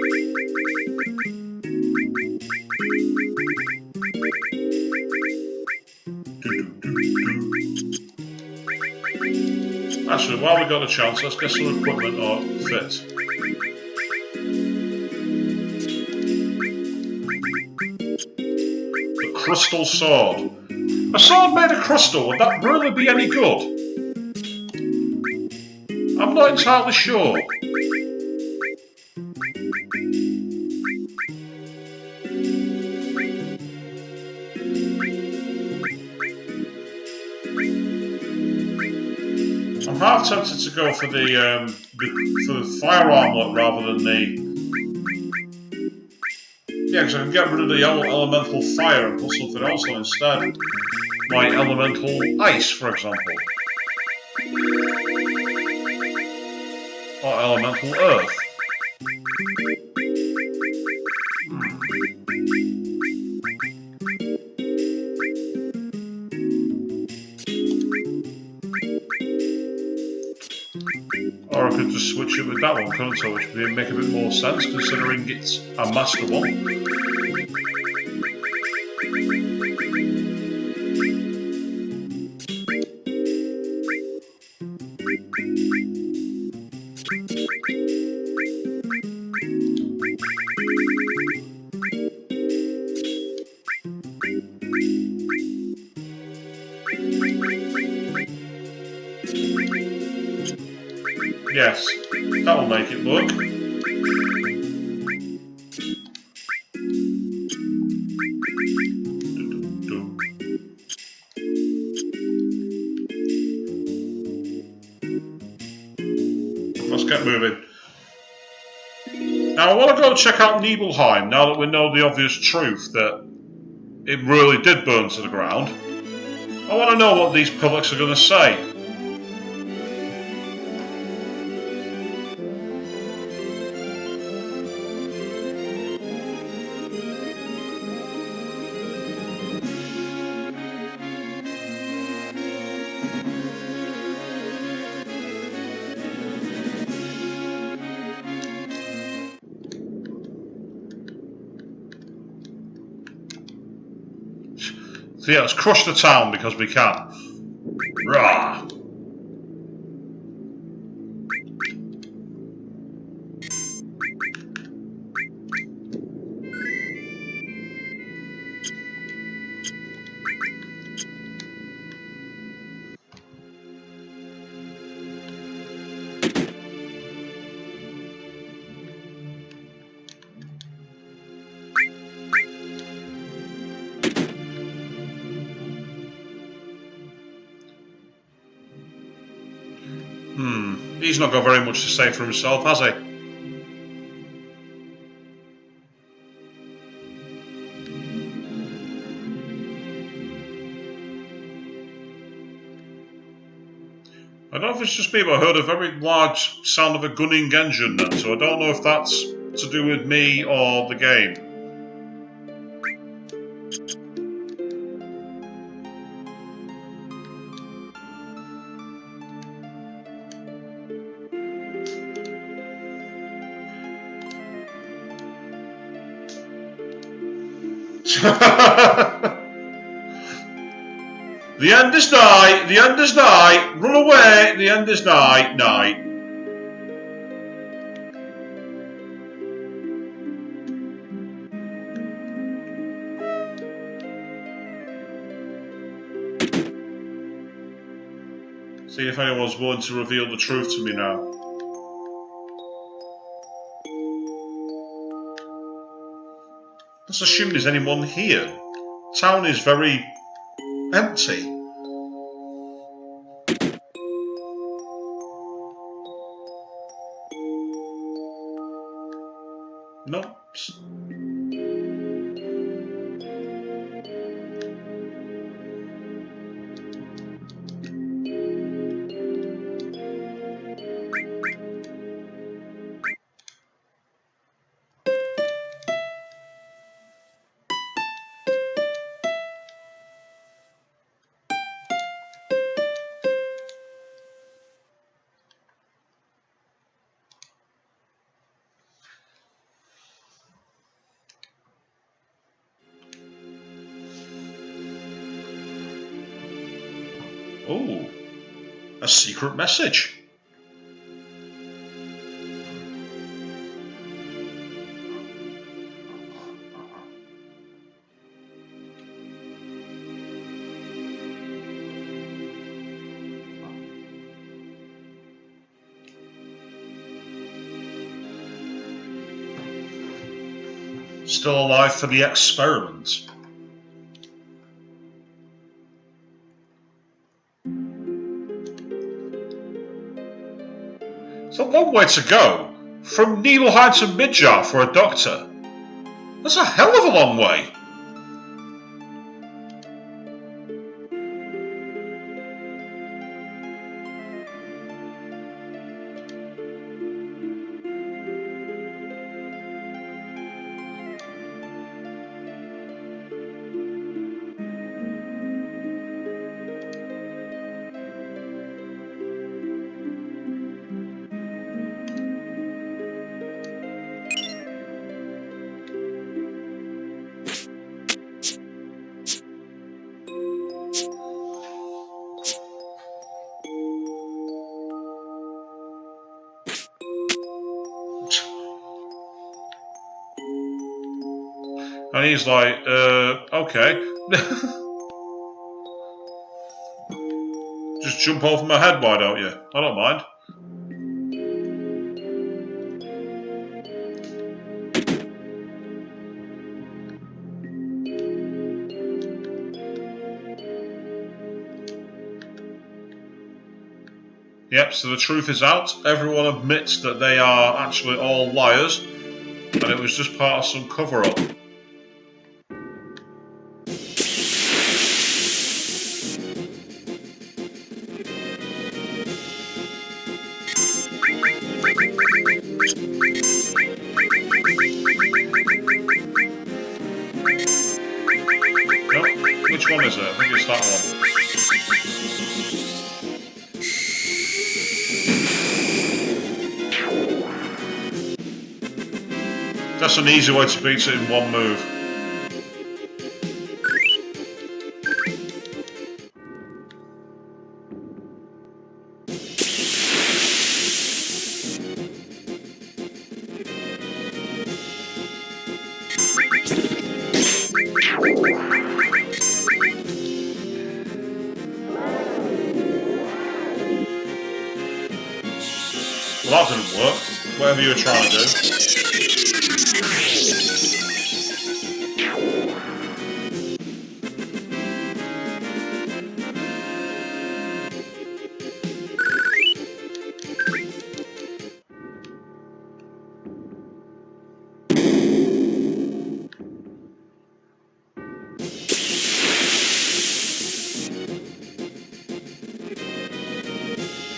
Speaker 1: Actually, while we got a chance, let's get some equipment or fit. The crystal sword. A sword made of crystal, would that really be any good? I'm not entirely sure. I'm half tempted to go for the fire armlet rather than the. Yeah, because I can get rid of the elemental fire and put something else on instead. Like elemental ice, for example. Or elemental earth. Or I could just switch it with that one, couldn't I? Which would make a bit more sense considering it's a master one. Yes, that will make it work. Let's get moving. Now I want to go check out Nibelheim now that we know the obvious truth that it really did burn to the ground. I want to know what these publics are going to say. So yeah, let's crush the town because we can. Rah! He's not got very much to say for himself, has he? I don't know if it's just me, but I heard a very large sound of a gunning engine then, so I don't know if that's to do with me or the game. The end is nigh, the end is nigh, run away, the end is nigh, nigh. See if anyone's willing to reveal the truth to me now. Let's assume there's anyone here. Town is very empty. Nope. Ooh, a secret message. Still alive for the experiment. It's a long way to go. From Nibelheim to Midjar for a doctor. That's a hell of a long way. And he's like, okay. Just jump over my head, why don't you? I don't mind. Yep, so the truth is out. Everyone admits that they are actually all liars, and it was just part of some cover-up. Which one is it? I think it's that one. That's an easy way to beat it in one move. Well, that didn't work. Whatever you were trying to do.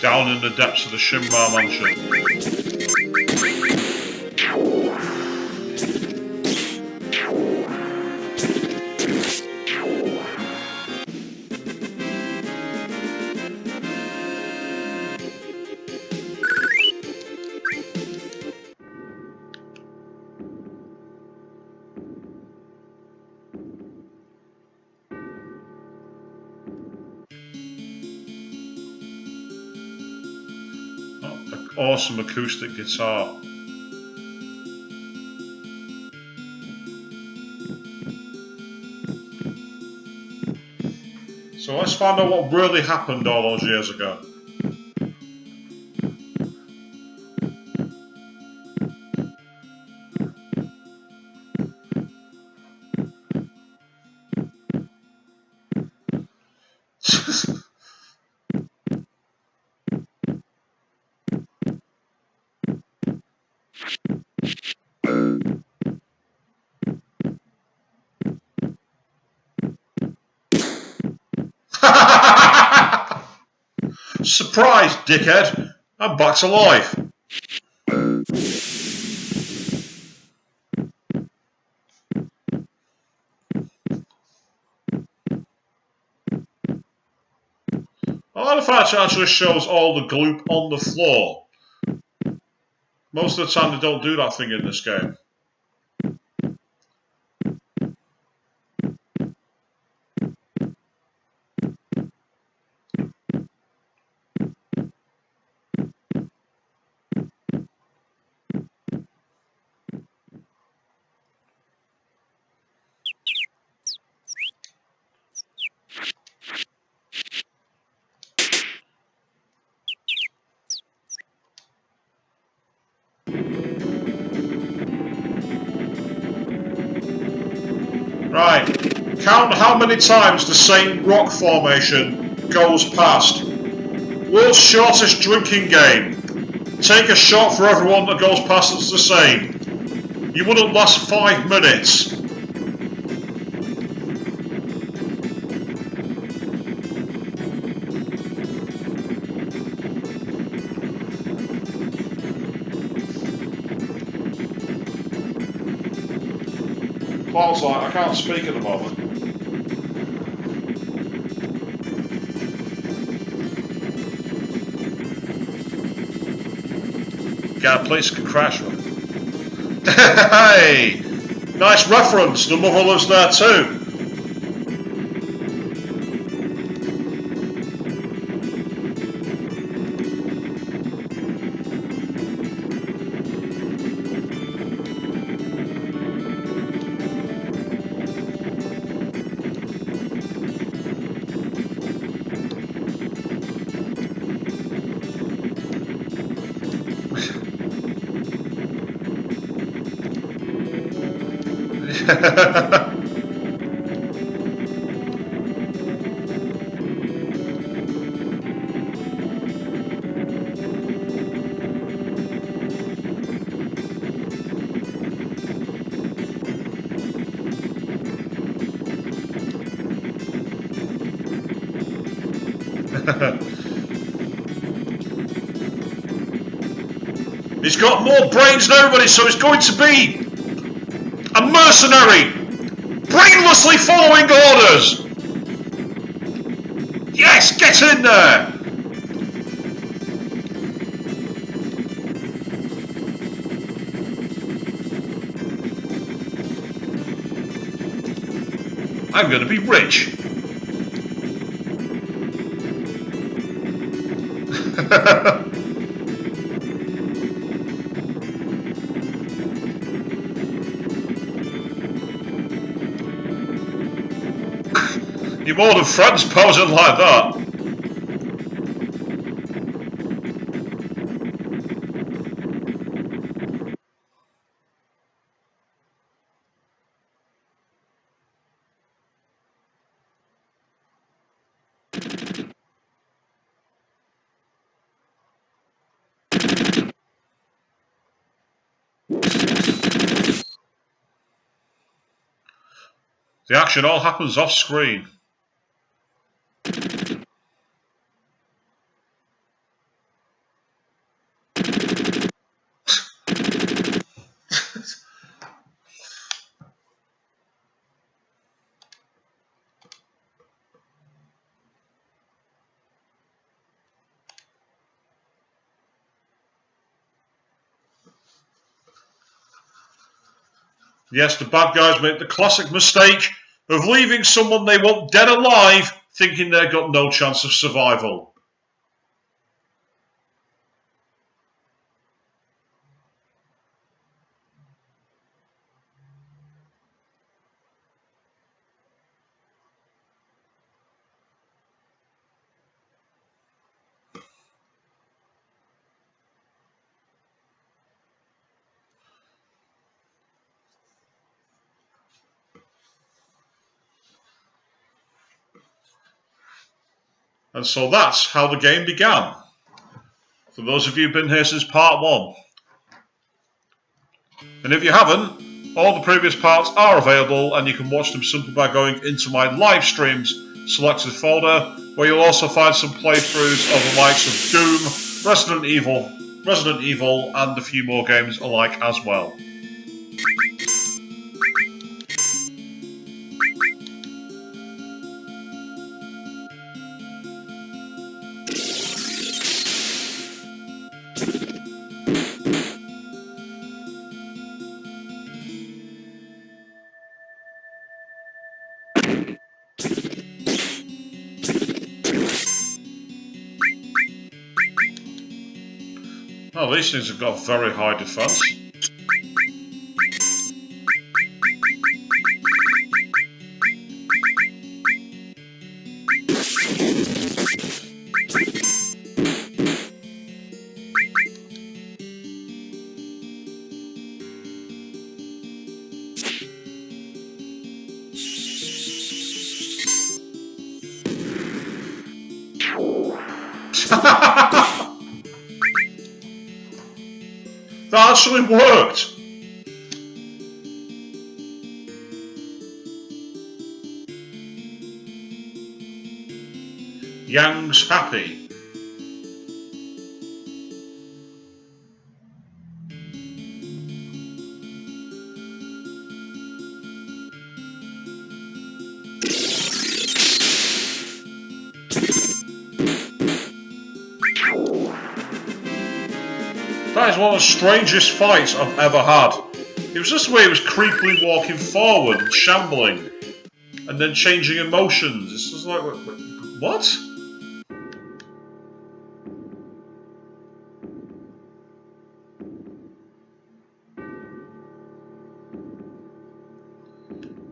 Speaker 1: Down in the depths of the Shinra mansion. Awesome acoustic guitar. So let's find out what really happened all those years ago. Surprise, dickhead! I'm back to life. I like the fact it actually shows all the gloop on the floor. Most of the time they don't do that thing in this game. Right. Count how many times the same rock formation goes past. World's shortest drinking game. Take a shot for everyone that goes past that's the same. You wouldn't last 5 minutes. Paul's like, I can't speak at the moment. Yeah, police can crash them. Hey! Nice reference, the mother lives there too. He's got more brains than everybody, so he's going to be a mercenary, brainlessly following orders. Yes, get in there. I'm going to be rich. You're more than friends posing like that. The action all happens off screen. Yes, the bad guys make the classic mistake of leaving someone they want dead alive, thinking they've got no chance of survival. And so that's how the game began. For those of you who've been here since part 1. And if you haven't, all the previous parts are available and you can watch them simply by going into my live streams selected folder, where you'll also find some playthroughs of the likes of Doom, Resident Evil and a few more games alike as well. Oh, these things have got very high defense. That actually worked! Yang's happy. That is one of the strangest fights I've ever had. It was just the way he was creepily walking forward and shambling, and then changing emotions. It's just like, what?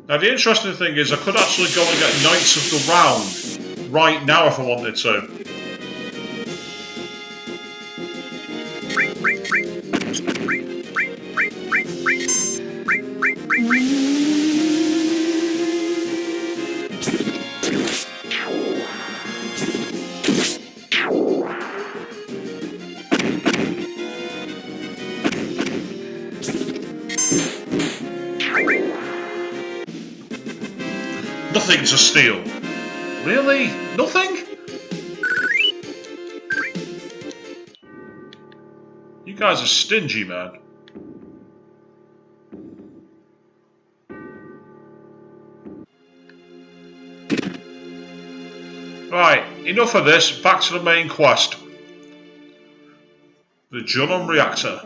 Speaker 1: Now the interesting thing is I could actually go and get Knights of the Round right now if I wanted to. Nothing to steal. Really? Nothing? You guys are stingy, man. Right, enough of this. Back to the main quest. The Junum Reactor.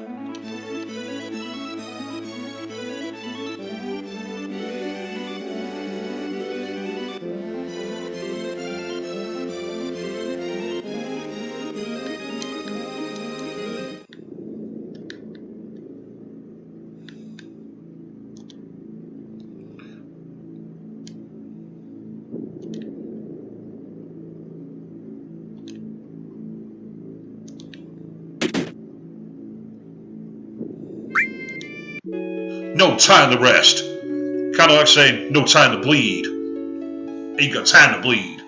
Speaker 1: No time to rest. Kind of like saying, no time to bleed. Ain't got time to bleed.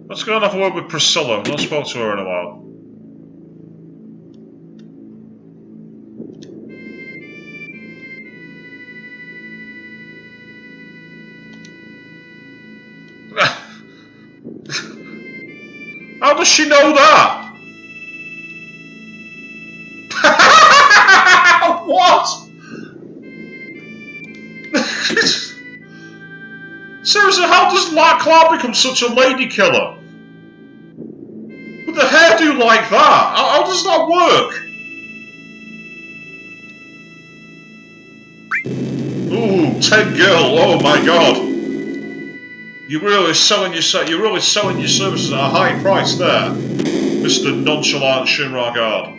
Speaker 1: Let's go and have a word with Priscilla. I've not spoken to her in a while. How does she know that? What? Seriously, how does Clark become such a lady killer? With a hairdo like that? How does that work? Ooh, 10 girl, oh my god. You're really selling your services at a high price there, Mr. Nonchalant Shinra Guard.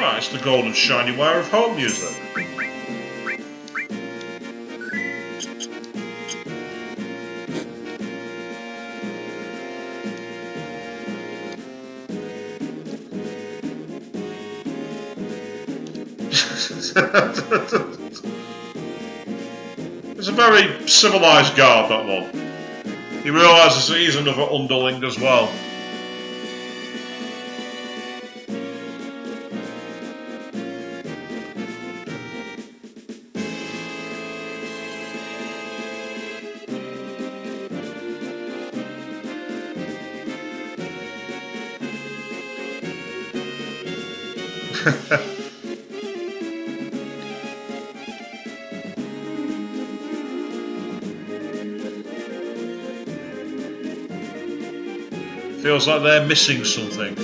Speaker 1: Ah, it's the golden shiny wire of home music. It's a very civilised guard, that one. He realises that he's another underling as well. Feels like they're missing something.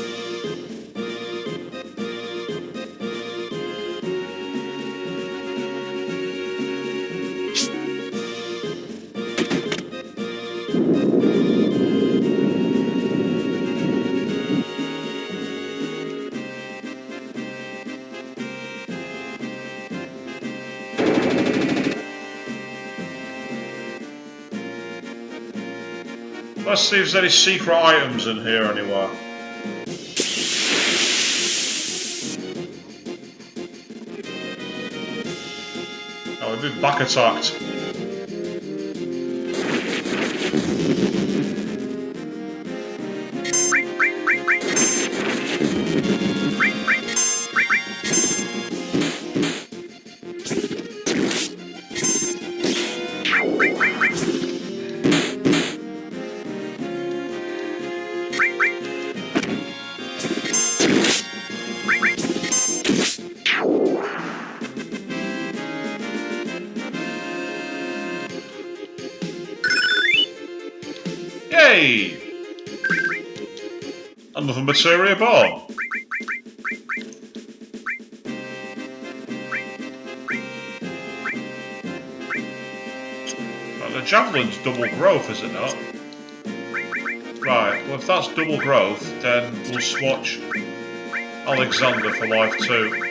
Speaker 1: Let's see if there's any secret items in here anywhere. Oh, we've been back attacked. Yay! Another materia bomb. Right, the javelin's double growth, is it not? Right, well if that's double growth, then we'll swatch Alexander for life too.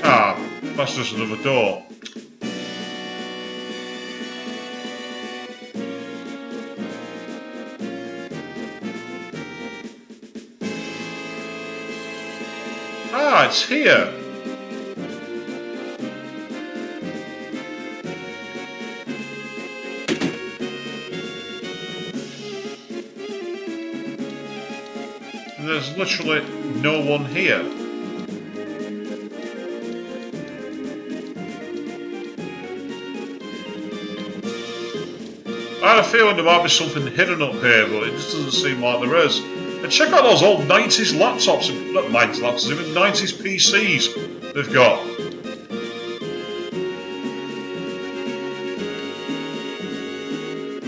Speaker 1: Ah, that's just another door. Ah, it's here. And there's literally no one here. I had a feeling there might be something hidden up here, but it just doesn't seem like there is. And check out those old 90s laptops, not 90s laptops, even 90s PCs they've got.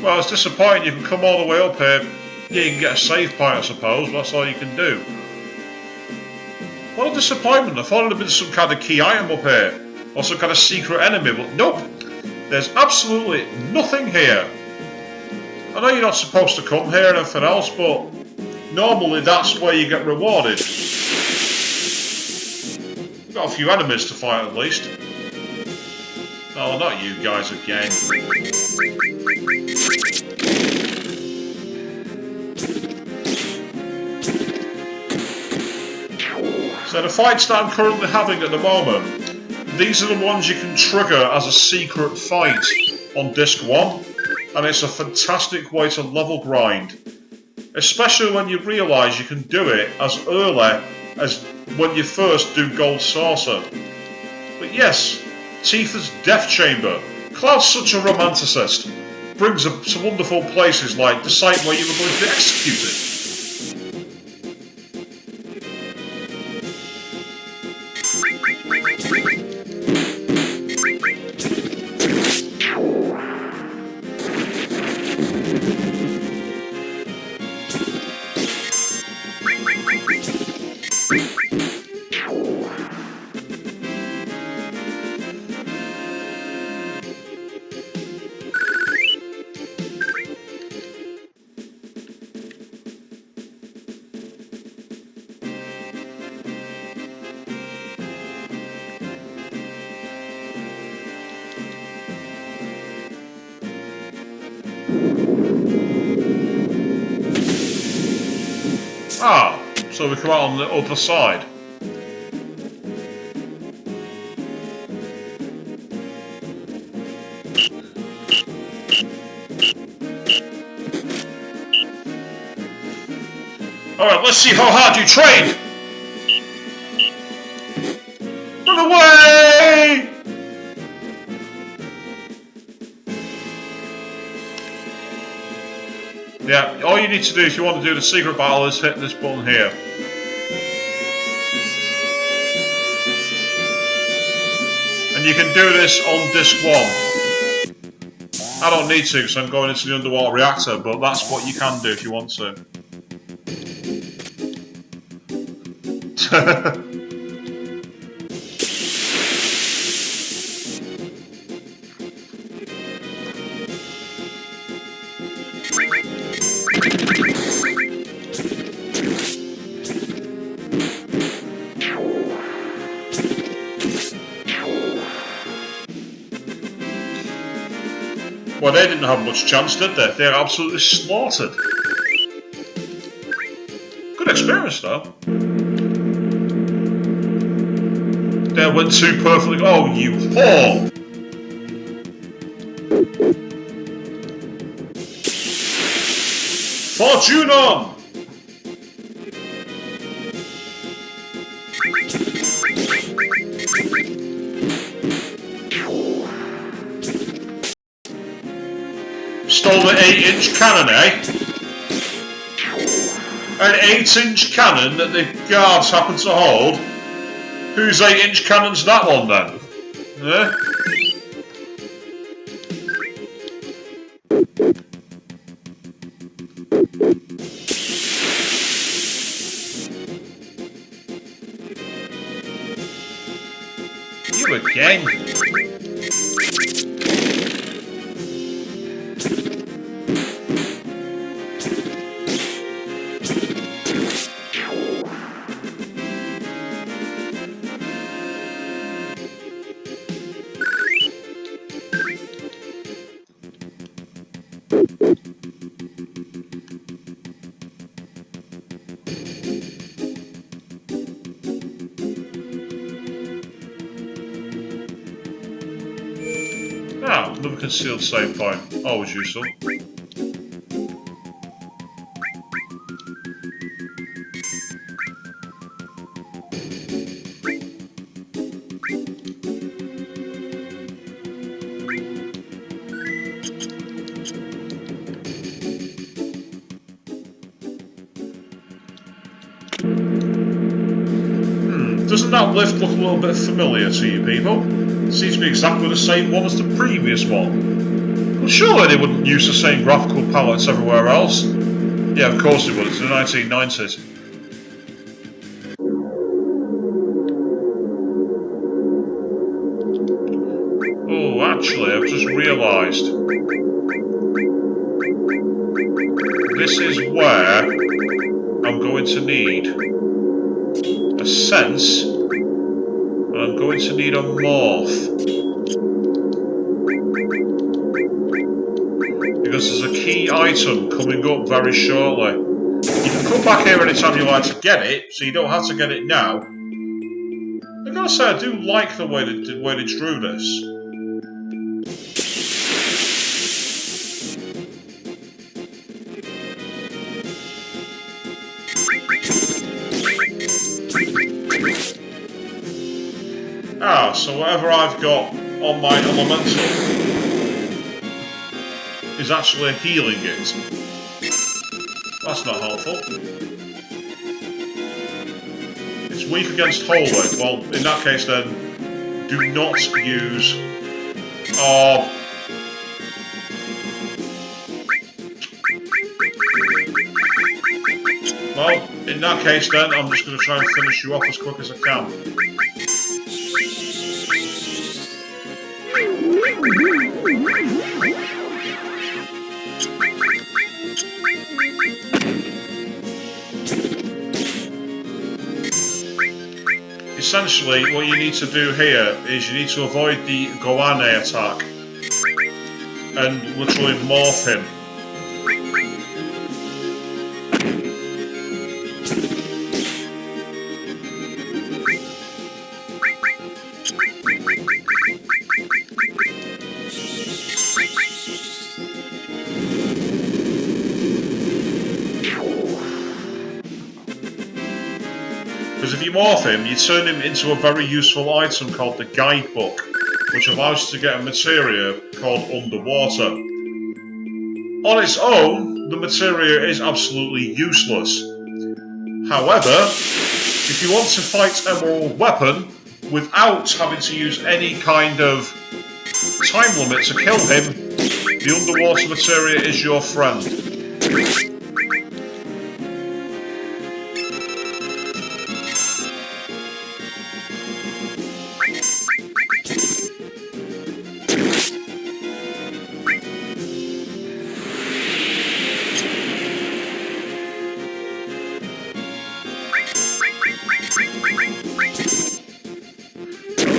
Speaker 1: Well, it's disappointing you can come all the way up here. Yeah, you can get a save point, I suppose, but that's all you can do. What a disappointment. I thought there'd been some kind of key item up here, or some kind of secret enemy, but nope. There's absolutely nothing here. I know you're not supposed to come here and anything else, but normally that's where you get rewarded. We've got a few enemies to fight at least. No, not you guys again. So the fights that I'm currently having at the moment, these are the ones you can trigger as a secret fight on Disc 1. And it's a fantastic way to level grind, especially when you realise you can do it as early as when you first do Gold Saucer. But yes, Tifa's Death Chamber. Cloud's such a romanticist. Brings us to wonderful places like the site where you were going to be executed. Ah, so we come out on the other side. Alright, let's see how hard you trained! Run away! Yeah, all you need to do if you want to do the secret battle is hit this button here. And you can do this on Disc 1. I don't need to because I'm going into the underwater reactor, but that's what you can do if you want to. Well, they didn't have much chance, did they? They were absolutely slaughtered. Good experience, though. They went too perfectly. Oh, you whore! Fortunon! Stole the 8-inch cannon, eh? An 8-inch cannon that the guards happen to hold? Whose 8-inch cannon's that one then? Eh? You again? Ah, another concealed save point. Always useful. Doesn't that lift look a little bit familiar to you people? It seems to be exactly the same one as the previous one. Well, surely they wouldn't use the same graphical palettes everywhere else. Yeah, of course they would. It's the 1990s. Oh, actually, I've just realised. This is where I'm going to need a sense, and I'm going to need a morph. Because there's a key item coming up very shortly. You can come back here anytime you like to get it, so you don't have to get it now. I gotta say, I do like the way they drew this. Ah, so whatever I've got on my elemental is actually healing it. That's not helpful. It's weak against holy. Well, in that case then, do not use... Oh... Well, in that case then, I'm just going to try and finish you off as quick as I can. Essentially, what you need to do here is you need to avoid the Goane attack and literally morph him. Because if you morph him, you turn him into a very useful item called the Guidebook, which allows you to get a materia called Underwater. On its own, the materia is absolutely useless. However, if you want to fight Emerald Weapon without having to use any kind of time limit to kill him, the Underwater materia is your friend.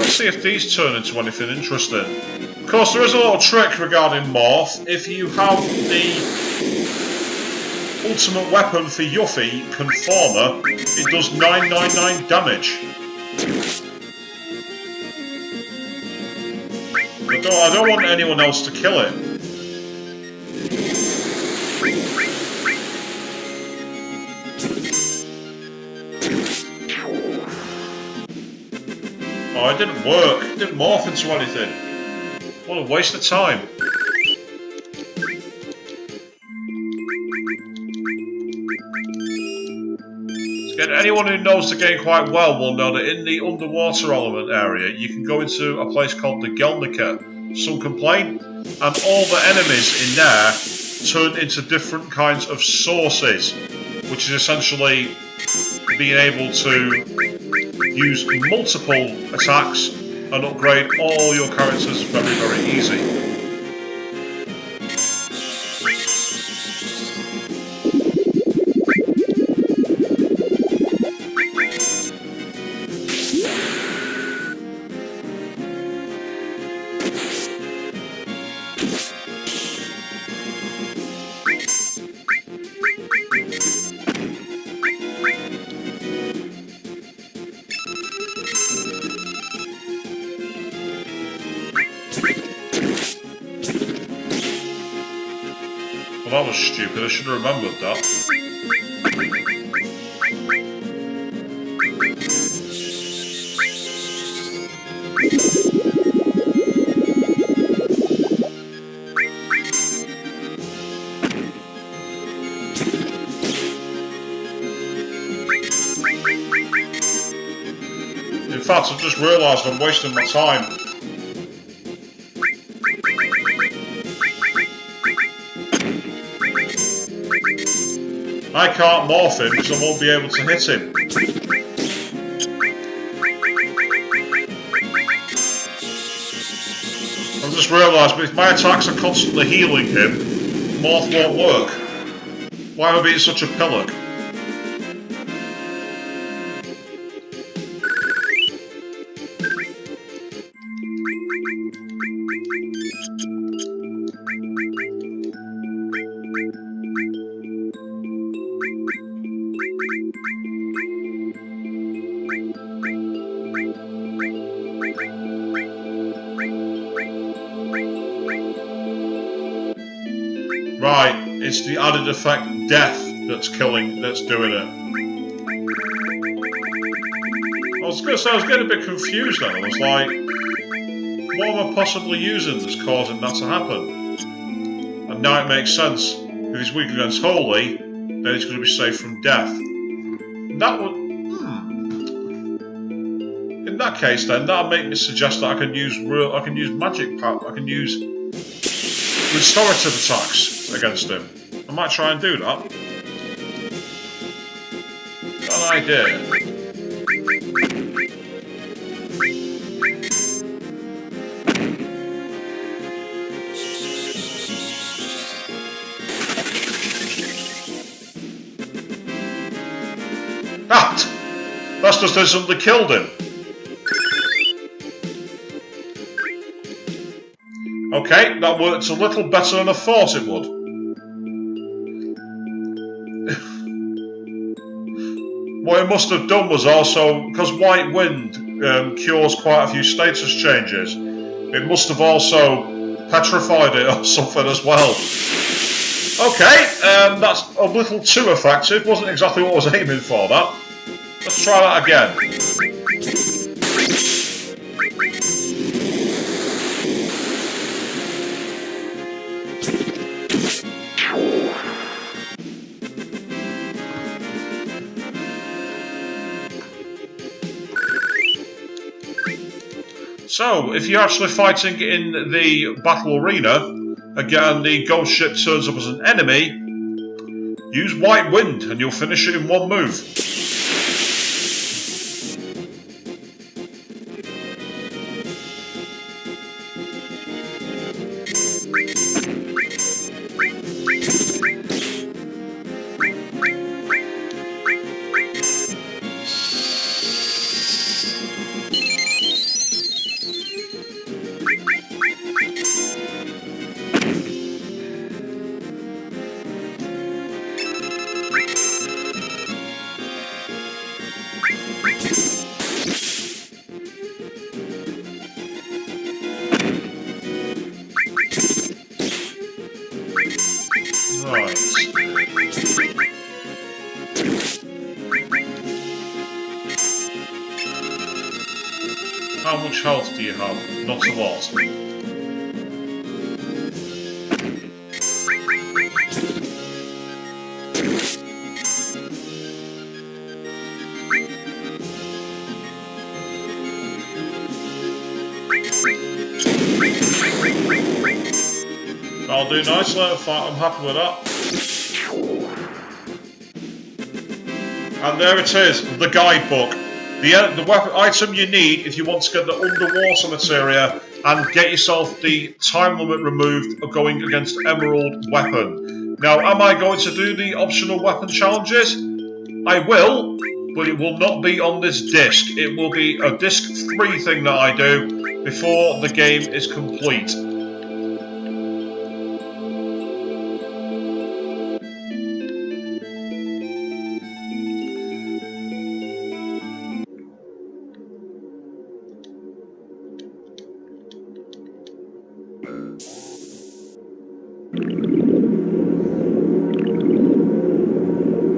Speaker 1: See if these turn into anything interesting. course, there is a little trick regarding Morph. If you have the ultimate weapon for Yuffie, Conformer, it does 999 damage. I don't want anyone else to kill it. Oh, it didn't work. It didn't morph into anything. What a waste of time. Again, anyone who knows the game quite well will know that in the underwater element area, you can go into a place called the Gelnica, Sunken Plain, and all the enemies in there turn into different kinds of sources, which is essentially being able to use multiple attacks and upgrade all your characters very, very easy. Well, that was stupid. I should have remembered that. In fact, I've just realised I'm wasting my time. I can't morph him because I won't be able to hit him. I've just realised, but if my attacks are constantly healing him, morph won't work. Why am I being such a pillock? Right, it's the added effect death that's doing it. I was going to say, I was getting a bit confused then. I was like, what am I possibly using that's causing that to happen? And now it makes sense. If he's weak against Holy, then he's going to be safe from death. And that would... In that case then, that would make me suggest that I can use magic power, I can use restorative attacks against him. I might try and do that. Got an idea. That's just instantly killed him. Okay, that worked a little better than I thought it would. What it must have done was also, because White Wind cures quite a few status changes, it must have also petrified it or something as well. Okay, that's a little too effective. Wasn't exactly what I was aiming for, that. Let's try that again. So, if you're actually fighting in the battle arena, again the ghost ship turns up as an enemy, use White Wind and you'll finish it in one move. How much health do you have? Not a lot. That'll do nicely. I'm happy with that. And there it is, the guidebook. The weapon item you need if you want to get the underwater materia and get yourself the time limit removed of going against Emerald weapon. Now, am I going to do the optional weapon challenges? I will, but it will not be on this disc. It will be a disc 3 thing that I do before the game is complete.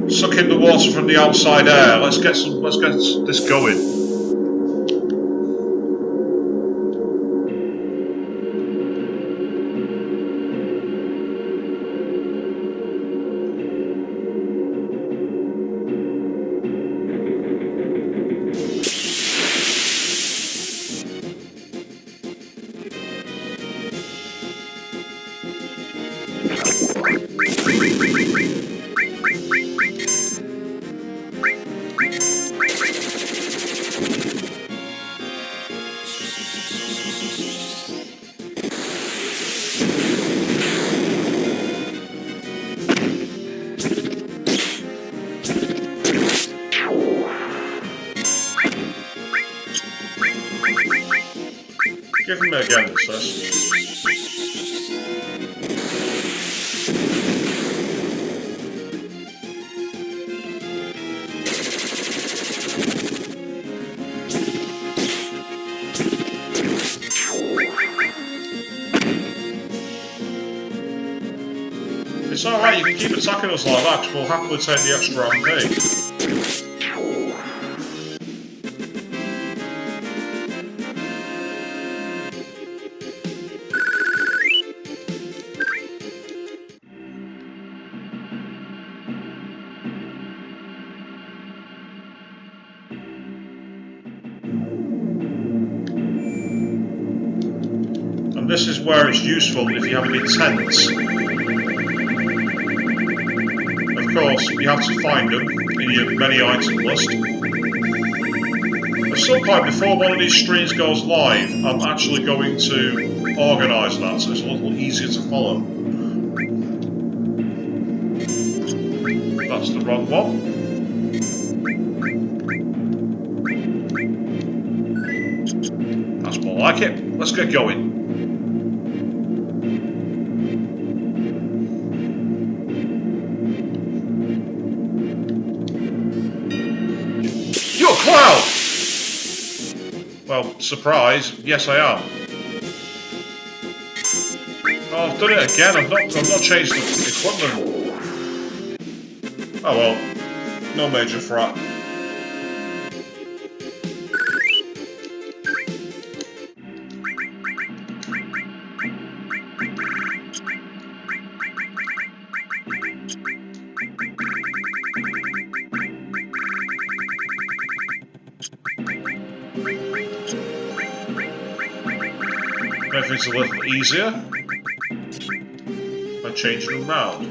Speaker 1: Sucking the water from the outside air. Let's get this going. Give him it again, it says. It's alright, you can keep attacking us like that, because we'll happily take the extra MP. And this is where it's useful if you have any tents. Of course, you have to find them in your many item list. At some point before one of these streams goes live, I'm actually going to organise that so it's a little easier to follow. That's the wrong one. That's more like it. Let's get going. Cloud! Well, surprise, yes I am. Oh, I've done it again, I've not changed the equipment. Oh well, no major frat. Everything's a little easier by changing them round.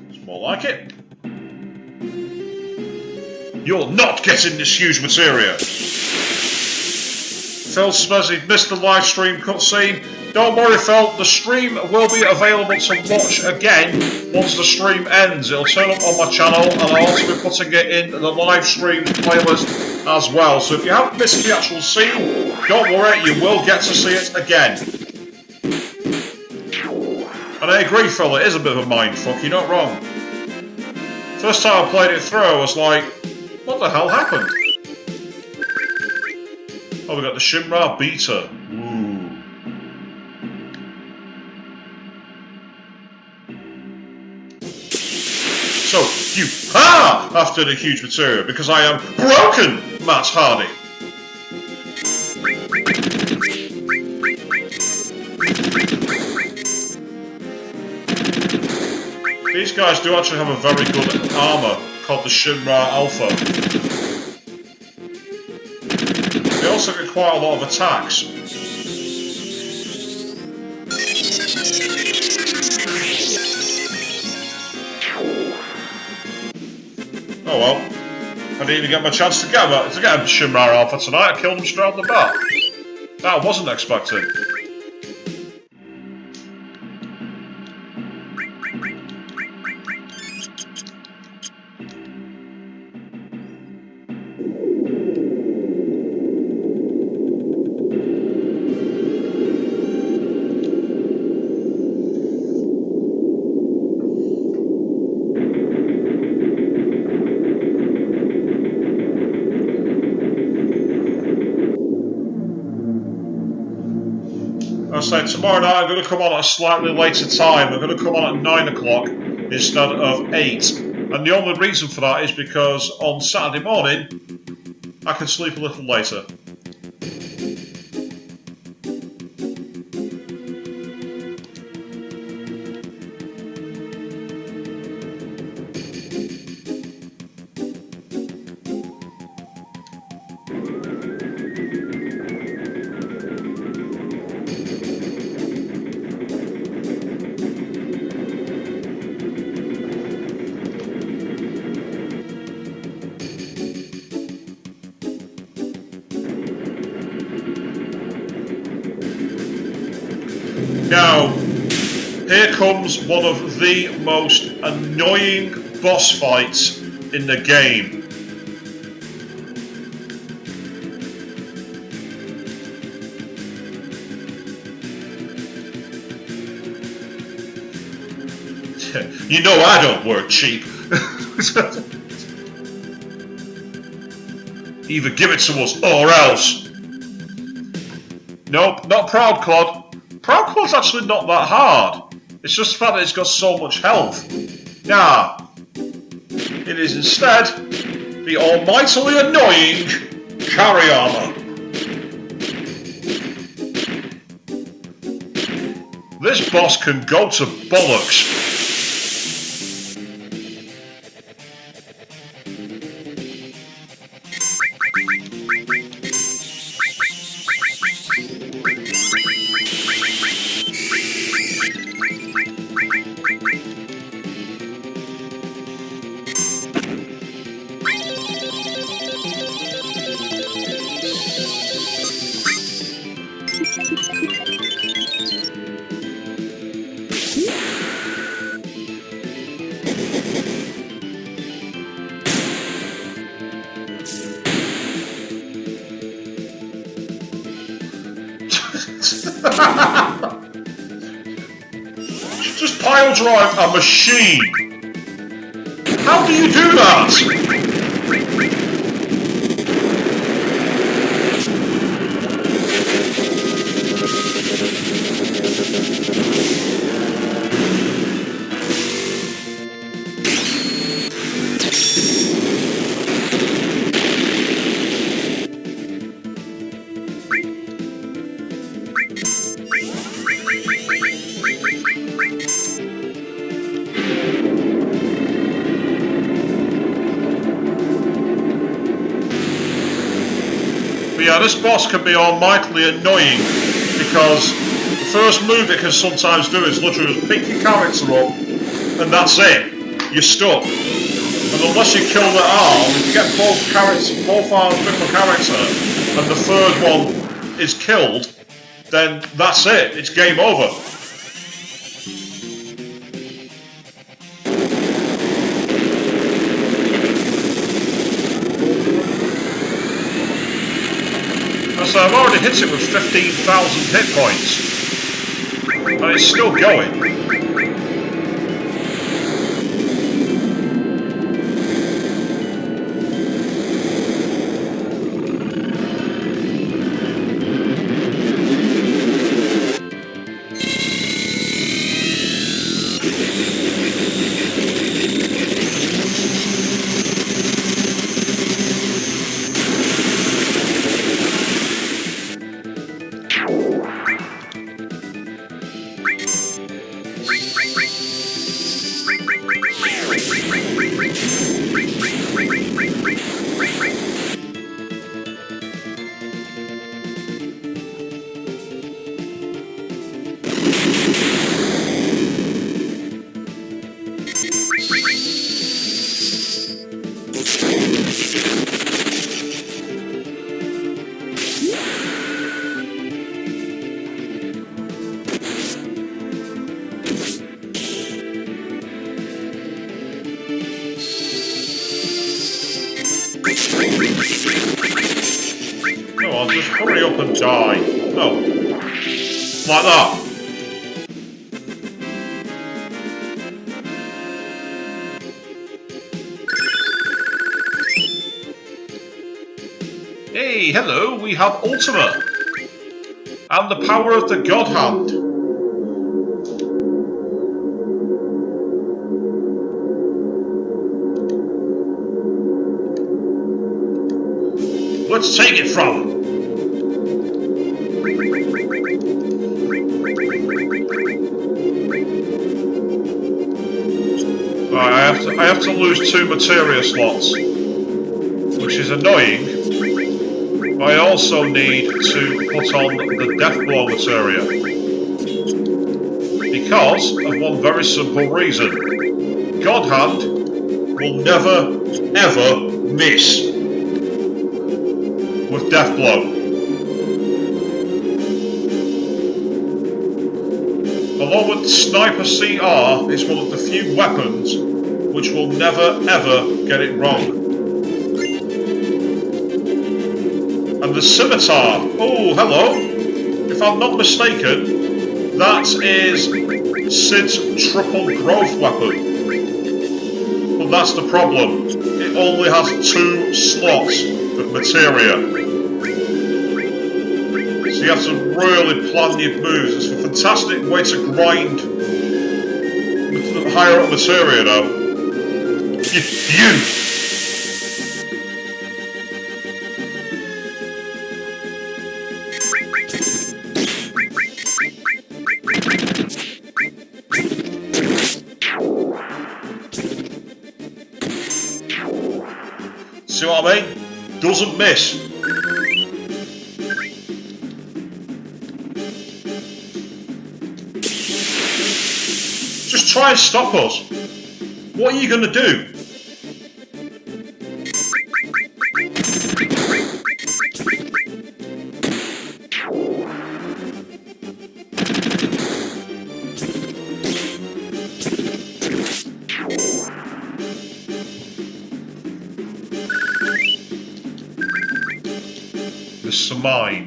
Speaker 1: It's more like it. You're not getting this huge materia. Phil says he missed the live stream cutscene. Don't worry, Phil, the stream will be available to watch again once the stream ends. It'll turn up on my channel, and I'll also be putting it in the live stream playlist as well. So if you haven't missed the actual scene, don't worry, you will get to see it again. And I agree, Phil, it is a bit of a mindfuck, you're not wrong. First time I played it through, I was like, what the hell happened? Oh, we got the Shinra Beta. Ooh. So, you after the huge material because I am broken, Matt Hardy. These guys do actually have a very good armour called the Shinra Alpha. They also get quite a lot of attacks. Oh well, I didn't even get my chance to get a Shinra Alpha tonight. I killed him straight off the bat. That I wasn't expecting. I said tomorrow night I'm going to come on at a slightly later time. I'm going to come on at 9 o'clock instead of 8. And the only reason for that is because on Saturday morning I can sleep a little later. Now, here comes one of the most annoying boss fights in the game. You know I don't work cheap. Either give it to us or else. Nope, not Proud Clod. Proud Clod's actually not that hard. It's just the fact that it's got so much health. Nah. It is instead the almightily annoying Carry Armor. This boss can go to bollocks. Just pile drive a machine. How do you do that? But yeah, this boss can be almightily annoying because the first move it can sometimes do is literally just pick your character up and that's it. You're stuck. And unless you kill the arm, if you get both arms with the character and the third one is killed, then that's it. It's game over. So I've already hit it with 15,000 hit points, and it's still going. Come on, just hurry up and die. No. Like that. Hey, hello, we have Ultima. And the power of the God Hand. Let's take it from. Right, I have to lose 2 materia slots, which is annoying. But I also need to put on the death blow materia because of one very simple reason. God Hand will never ever miss with death blow. Along with Sniper CR, it's one of the few weapons which will never ever get it wrong. And the Scimitar, oh hello, if I'm not mistaken, that is Sid's triple growth weapon. But that's the problem, it only has 2 slots of materia. So you have to really plan your moves. It's a fantastic way to grind higher up materia though. You! See what I mean? Doesn't miss. Just try and stop us. What are you going to do? This is mine.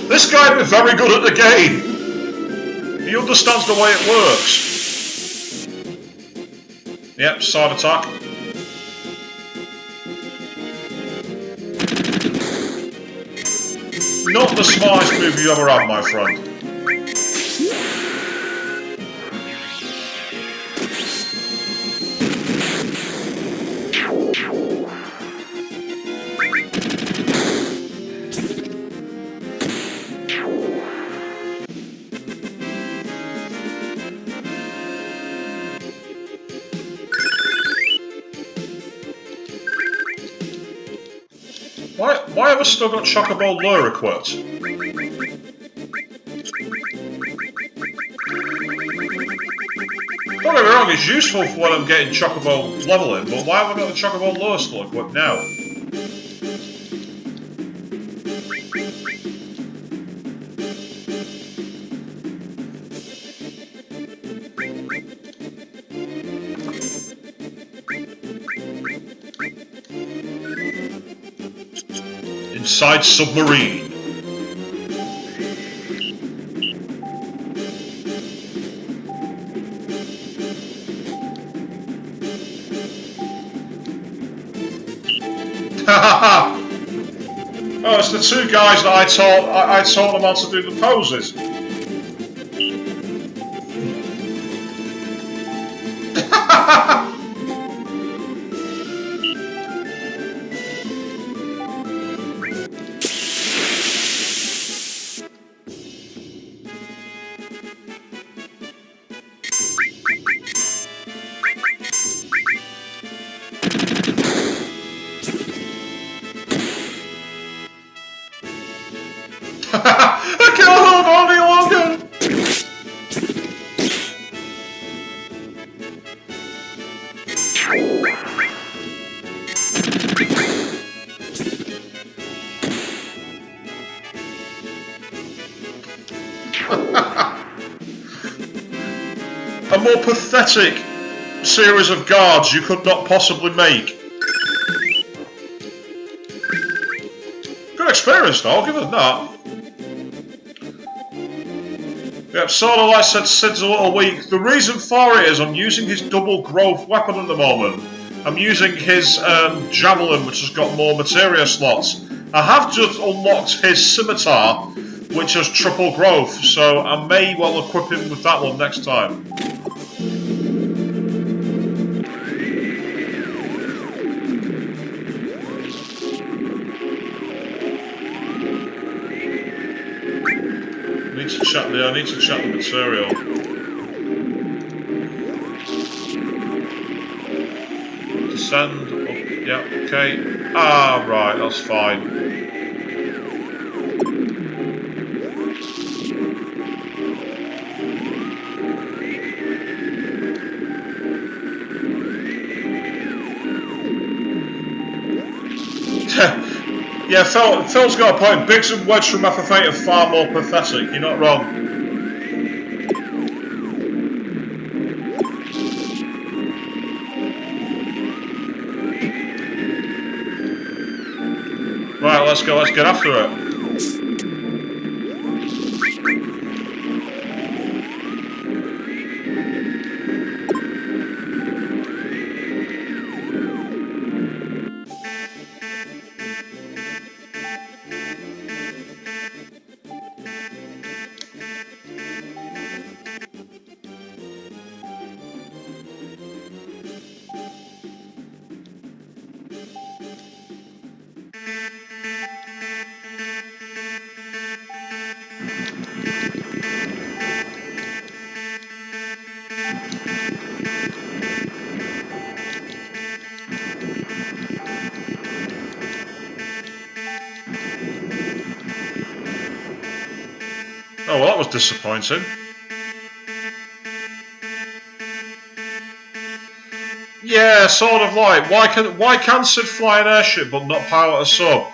Speaker 1: This guy is very good at the game. He understands the way it works. Yep, side attack. Not the smartest move you ever had, my friend. Why have I still got Chocobo Lure equipped? Don't get me wrong, it's useful for when I'm getting Chocobo leveling, but why have I got the Chocobo Lure still equipped now? Inside submarine. Oh, it's the 2 guys that I taught them how to do the poses. I can't hold on any longer! A more pathetic series of guards you could not possibly make. Good experience though, I'll give it that. Yep, Sword of Light said Sid's a little weak. The reason for it is I'm using his double growth weapon at the moment. I'm using his javelin, which has got more materia slots. I have just unlocked his scimitar, which has triple growth, so I may well equip him with that one next time. I need to check the material. Descend up, yeah, okay. Ah, right, that's fine. Yeah, Phil's got a point. Biggs and Wedge from FF8 are far more pathetic. You're not wrong. Right, let's go. Let's get after it. Oh, well, that was disappointing. Yeah, sort of like. Why can Sid fly an airship but not pilot a sub?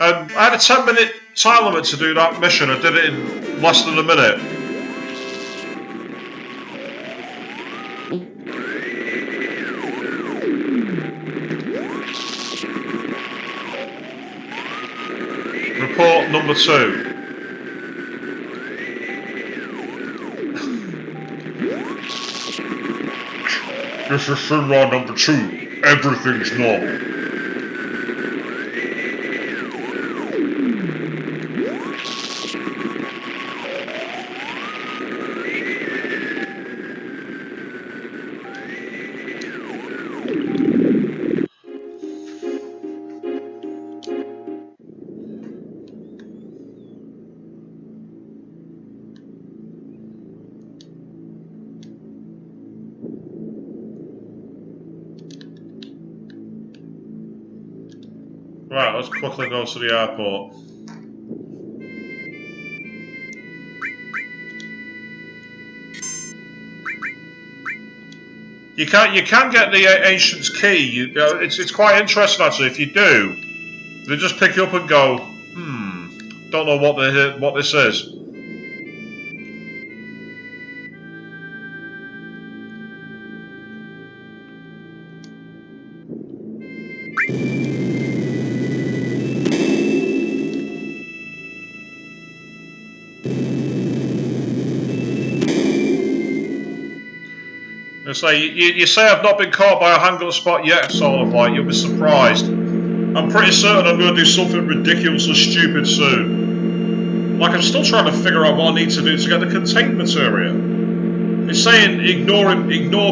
Speaker 1: I had a 10-minute time limit to do that mission. I did it in less than a minute. Report number 2. This is Sinra number 2. Everything's normal. Right, let's quickly go to the airport. You can get the Ancient's Key. It's quite interesting actually. If you do, they just pick you up and go, don't know what this is. It's like, you say I've not been caught by a hang-up spot yet, sort of like, you'll be surprised. I'm pretty certain I'm going to do something ridiculously stupid soon. Like, I'm still trying to figure out what I need to do to get the contained materia. It's saying ignore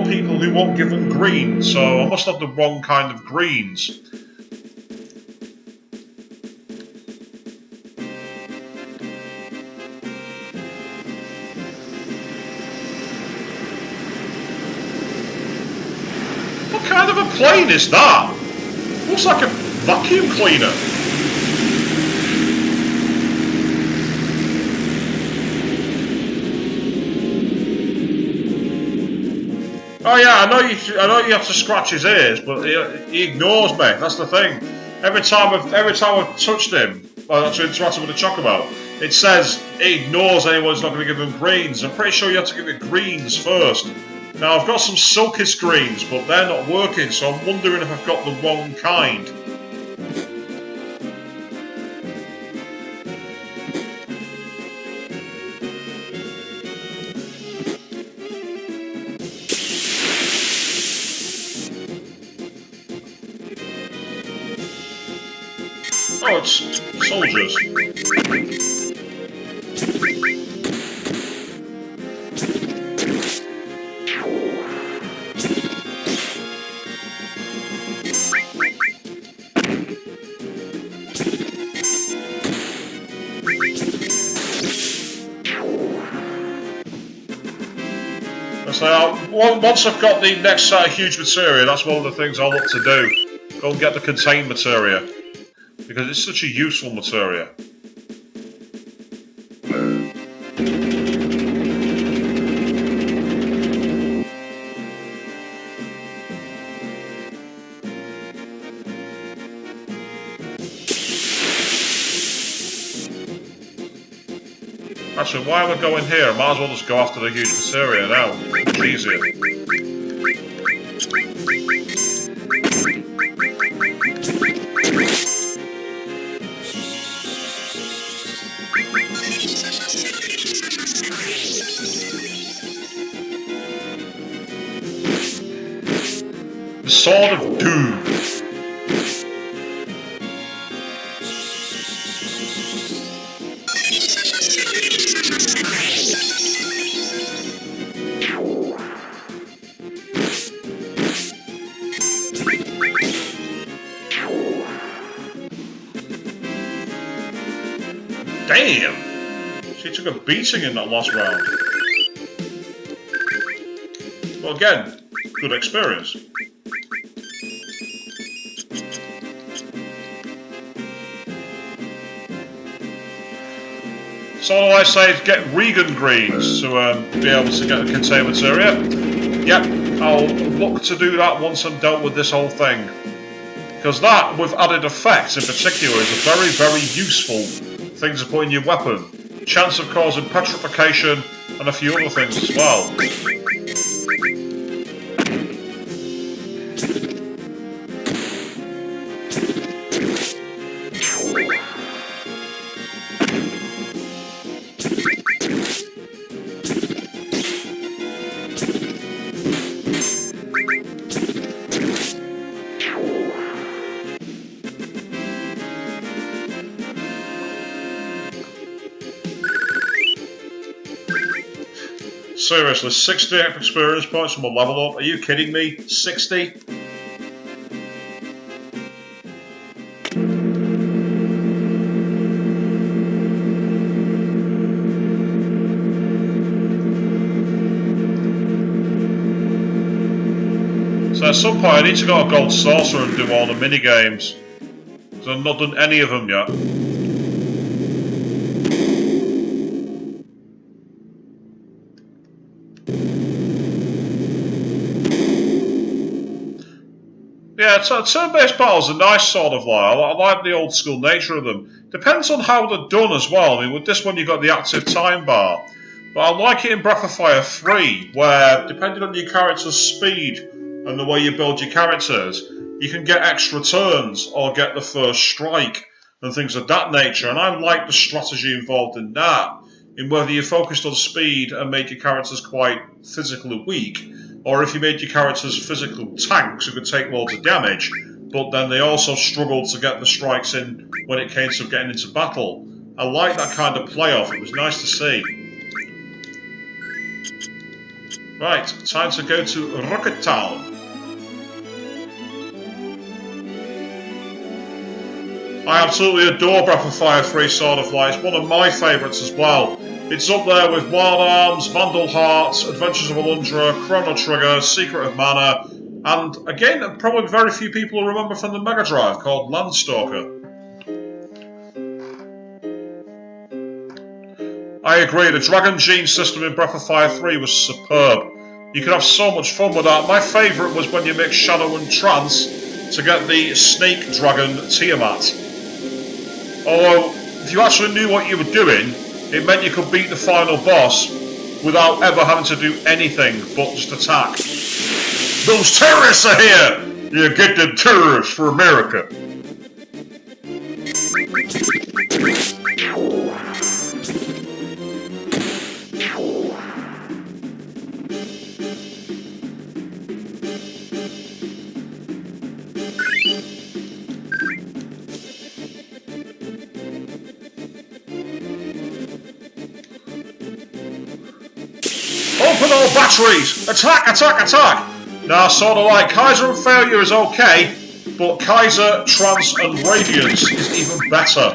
Speaker 1: people who won't give them green, so I must have the wrong kind of greens. What kind of a plane is that? Looks like a vacuum cleaner. Oh yeah, I know you have to scratch his ears, but he ignores me. That's the thing. Every time I've touched him, well, actually interacted with the Chocobo, It says it ignores anyone who's not going to give them greens. I'm pretty sure you have to give it greens first. Now I've got some Silkist greens, but they're not working, so I'm wondering if I've got the wrong kind. Oh, it's soldiers. So once I've got the next set of huge materia, that's one of the things I'll look to do. Go and get the contained materia, because it's such a useful materia. Actually, why am I going here? I might as well just go after the huge materia now. It's easier. The Sword of Doom. Damn! She took a beating in that last round. Well, again, good experience. So all I say is get Regan greens to be able to get the contained materia. Yep, I'll look to do that once I'm dealt with this whole thing. Because that, with added effects in particular, is a very, very useful thing to put in your weapon. Chance of causing petrification and a few other things as well. Seriously, 60 experience points from a level up? Are you kidding me? 60? So at some point I need to go to Gold Saucer and do all the mini games. Because I've not done any of them yet. Yeah, turn-based battles are nice sort of like. I like the old school nature of them. Depends on how they're done as well. I mean, with this one you've got the active time bar. But I like it in Breath of Fire 3, where depending on your character's speed and the way you build your characters, you can get extra turns or get the first strike and things of that nature. And I like the strategy involved in that, in whether you focused on speed and made your characters quite physically weak, or if you made your characters physical tanks who could take loads of damage, but then they also struggled to get the strikes in when it came to getting into battle. I like that kind of playoff. It was nice to see. Right, time to go to Rocket Town. I absolutely adore Breath of Fire 3 sort of like. It's one of my favourites as well. It's up there with Wild Arms, Vandal Hearts, Adventures of Alundra, Chrono Trigger, Secret of Mana, and again, probably very few people will remember from the Mega Drive, called Landstalker. I agree, the Dragon Gene system in Breath of Fire 3 was superb. You could have so much fun with that. My favourite was when you mix Shadow and Trance to get the Snake Dragon Tiamat. Although, if you actually knew what you were doing, it meant you could beat the final boss without ever having to do anything but just attack. Those terrorists are here! You get them terrorists for America. Open all batteries! Attack, attack, attack! Now, sort of like Kaiser and Failure is okay, but Kaiser, Trance and Radiance is even better.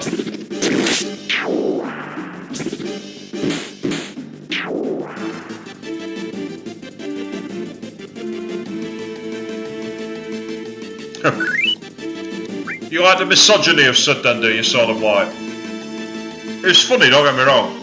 Speaker 1: You like the misogyny of Sudden, do you, sort of like? It's funny, don't get me wrong.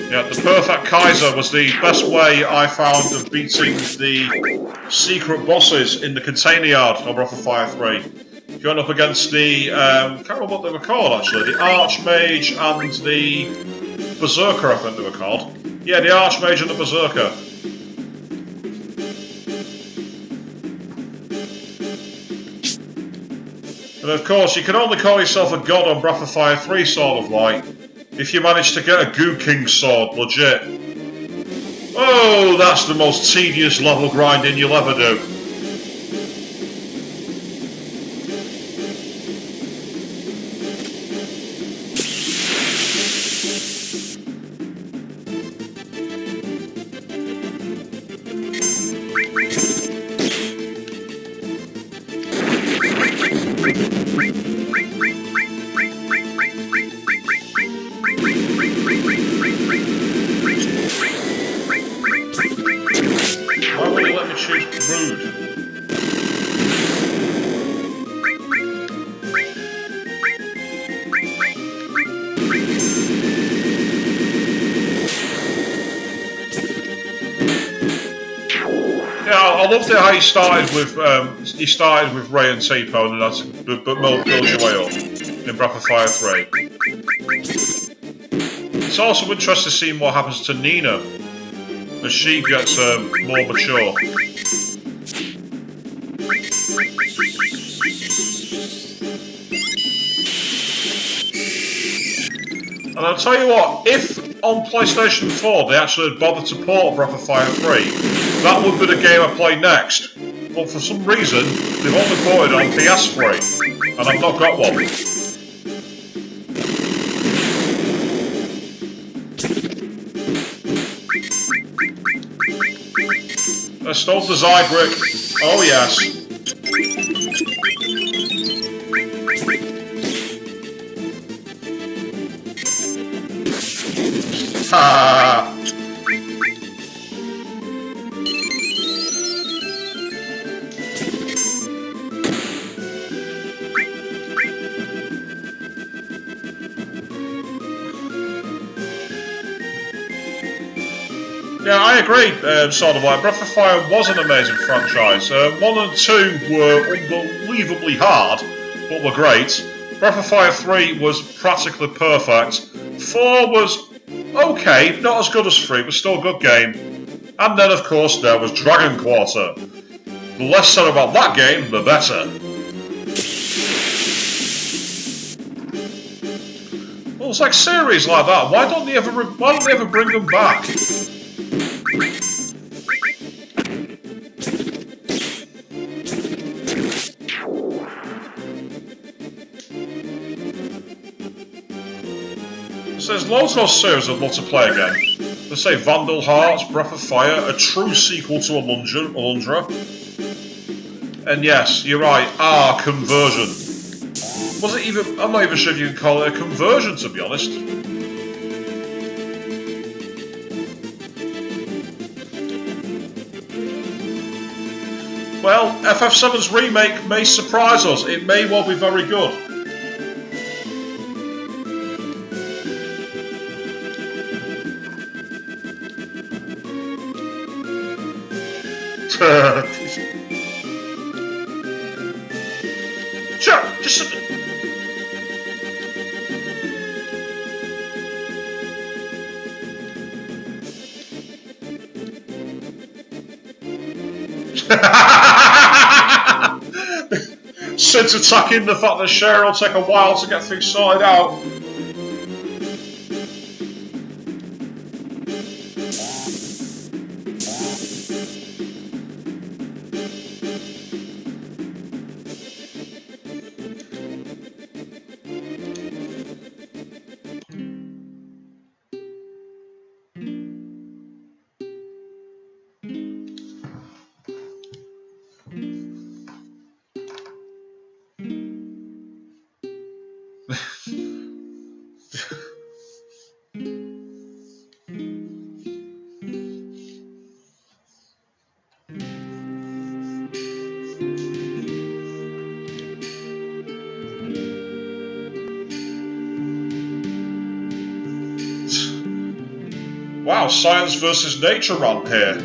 Speaker 1: Yeah, the perfect Kaiser was the best way I found of beating the secret bosses in the container yard of Breath of Fire 3. If you went up against the, can't remember what they were called actually, the Archmage and the Berserker I think they were called. Yeah, the Archmage and the Berserker. And of course, you can only call yourself a god on Breath of Fire 3, sort of like, if you manage to get a Goo King sword, legit. Oh, that's the most tedious level grinding you'll ever do. Why would you let me choose Rude? Yeah, I loved it how you started with Ray and T-Pone, and that's but built your way up in Breath of Fire 3. It's also interesting seeing what happens to Nina as she gets more mature. And I'll tell you what, if on PlayStation 4 they actually had bothered to port Breath of Fire 3, that would be the game I play next. But for some reason, they've only ported on PS3, and I've not got one. I stole the Zybrick. Oh yes. Ha! Yeah, I agree, sort of like. Breath of Fire was an amazing franchise. 1 and 2 were unbelievably hard, but were great. Breath of Fire 3 was practically perfect. 4 was okay, not as good as 3, but still a good game. And then, of course, there was Dragon Quarter. The less said about that game, the better. Well, it's like series like that. Why don't they ever bring them back? So there's loads of those series I'd love to play again. Let's say Vandal Hearts, Breath of Fire, a true sequel to Alundra. And yes, you're right, conversion. Was it even, I'm not even sure if you can call it a conversion, to be honest. Well, FF7's remake may surprise us. It may well be very good. Sure, just... Sid's attacking the fact that Cher will take a while to get things sorted out. Wow, science versus nature run here.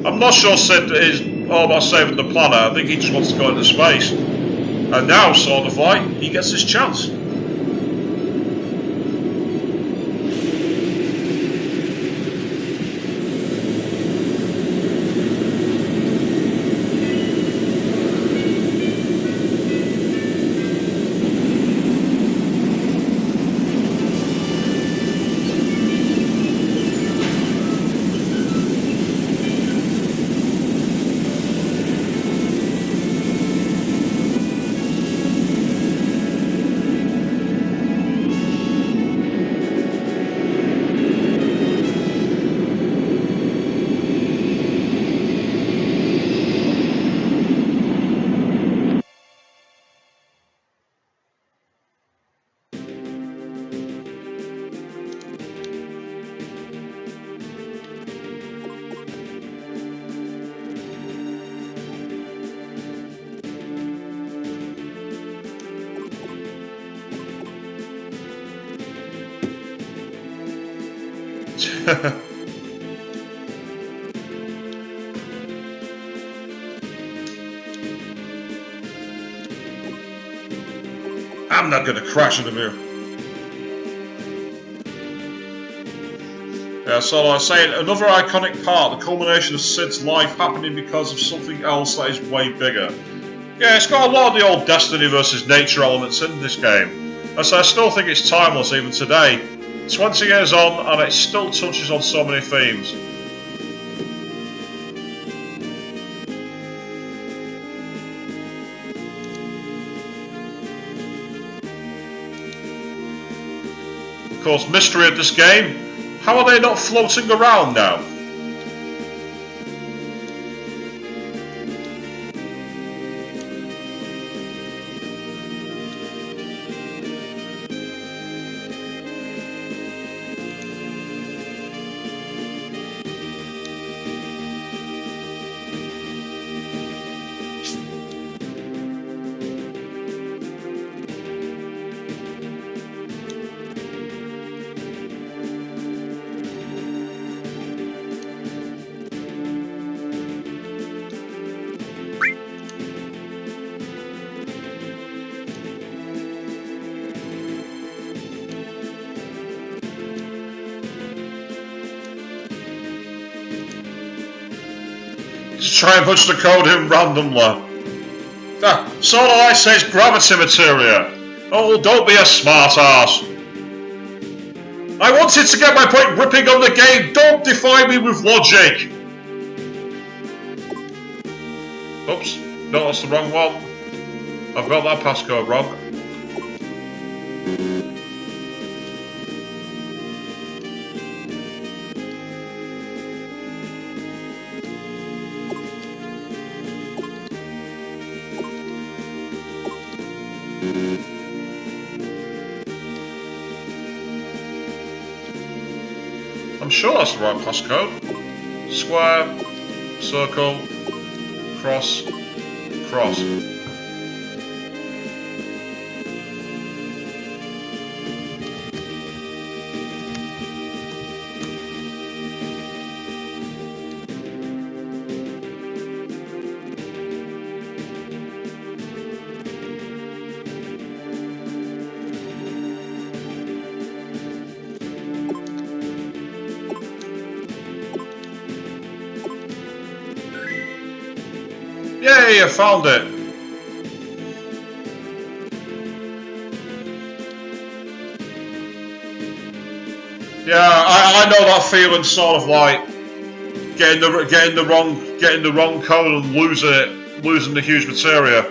Speaker 1: I'm not sure Sid is all about saving the planet. I think he just wants to go into space. And now, sort of like, he gets his chance. I'm not gonna crash into him. Yeah, so like I was saying, another iconic part, the culmination of Sid's life happening because of something else that is way bigger. Yeah, it's got a lot of the old Destiny versus nature elements in this game. And so I still think it's timeless even today. 20 years on, and it still touches on so many themes. Of course, mystery of this game, how are they not floating around now? To try and punch the code in randomly. So all I say is gravity materia. Oh, don't be a smart ass. I wanted to get my point ripping on the game. Don't defy me with logic. Oops. No, that's the wrong one. I've got that passcode wrong. I'm sure that's the right passcode. Square, circle, cross, cross. Yay, I found it! Yeah, I know that feeling, sort of like getting the wrong code and losing the huge materia.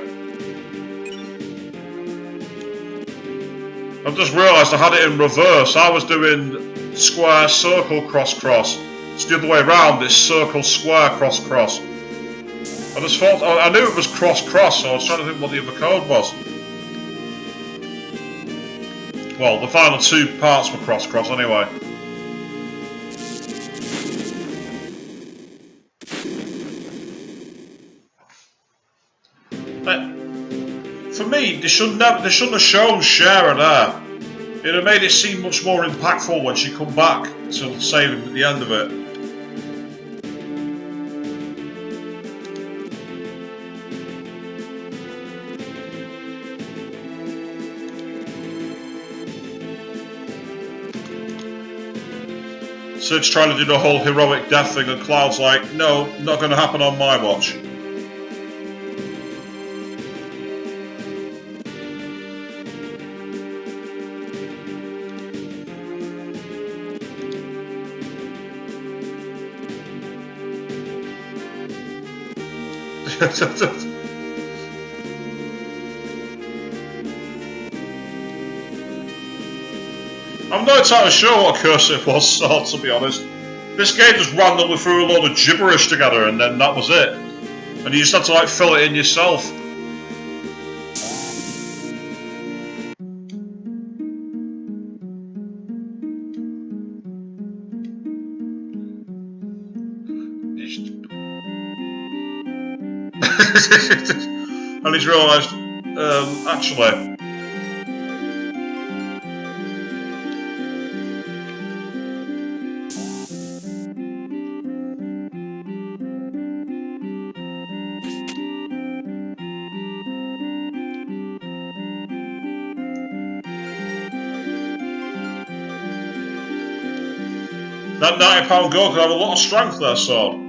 Speaker 1: I've just realised I had it in reverse. I was doing square, circle, cross, cross. It's the other way around. It's circle, square, cross, cross. I just thought, I knew it was cross-cross, so I was trying to think what the other code was. Well, the final two parts were cross-cross anyway. But for me, they shouldn't have shown Shara there. It'd have made it seem much more impactful when she come back to save him at the end of it. Sid's trying to do the whole heroic death thing, and Cloud's like, no, not going to happen on my watch. I'm not entirely sure what curse it was, so, to be honest. This game just randomly threw a load of gibberish together and then that was it. And you just had to like fill it in yourself. And he's realised, actually... That £90 gold could have a lot of strength there, sword.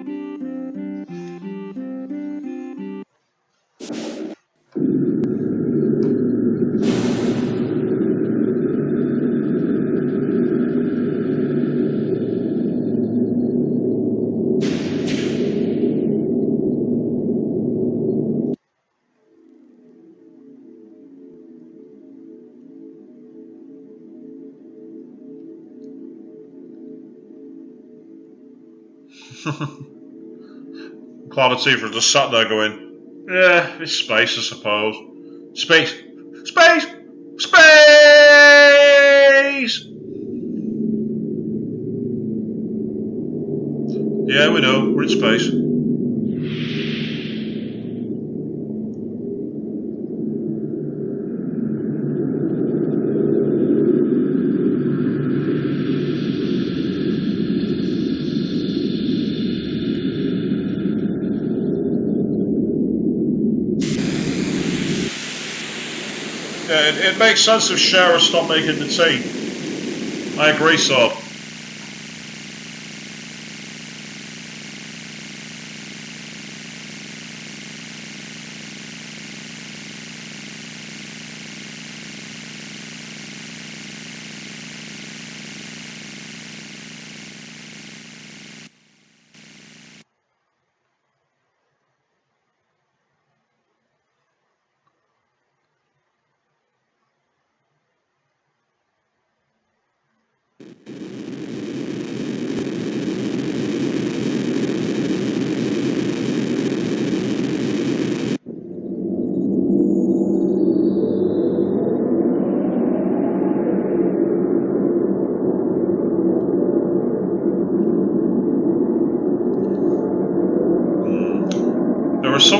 Speaker 1: Cloud and Tifa just sat there going, yeah, it's space, I suppose. Space! Space! Space! Yeah, we know, we're in space. Yeah, it makes sense if Shara stopped making the tea. I agree, Sword.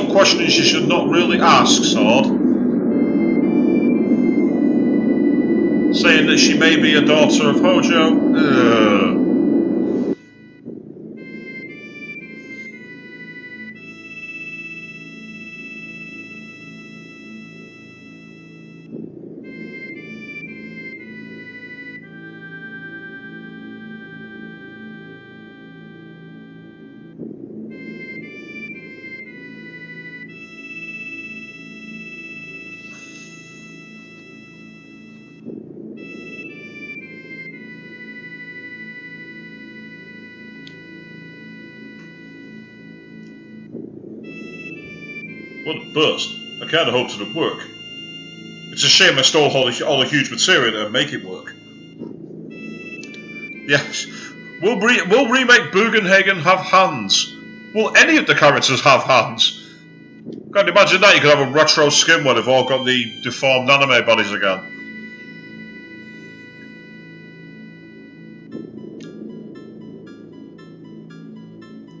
Speaker 1: some questions you should not really ask, Sword. Saying that she may be a daughter of Hojo. Ugh. What a burst. I kind of hoped it would work. It's a shame I stole all the huge material to make it work. Yes. Will remake Bugenhagen have hands? Will any of the characters have hands? Can't imagine that. You could have a retro skin where they've all got the deformed anime bodies again.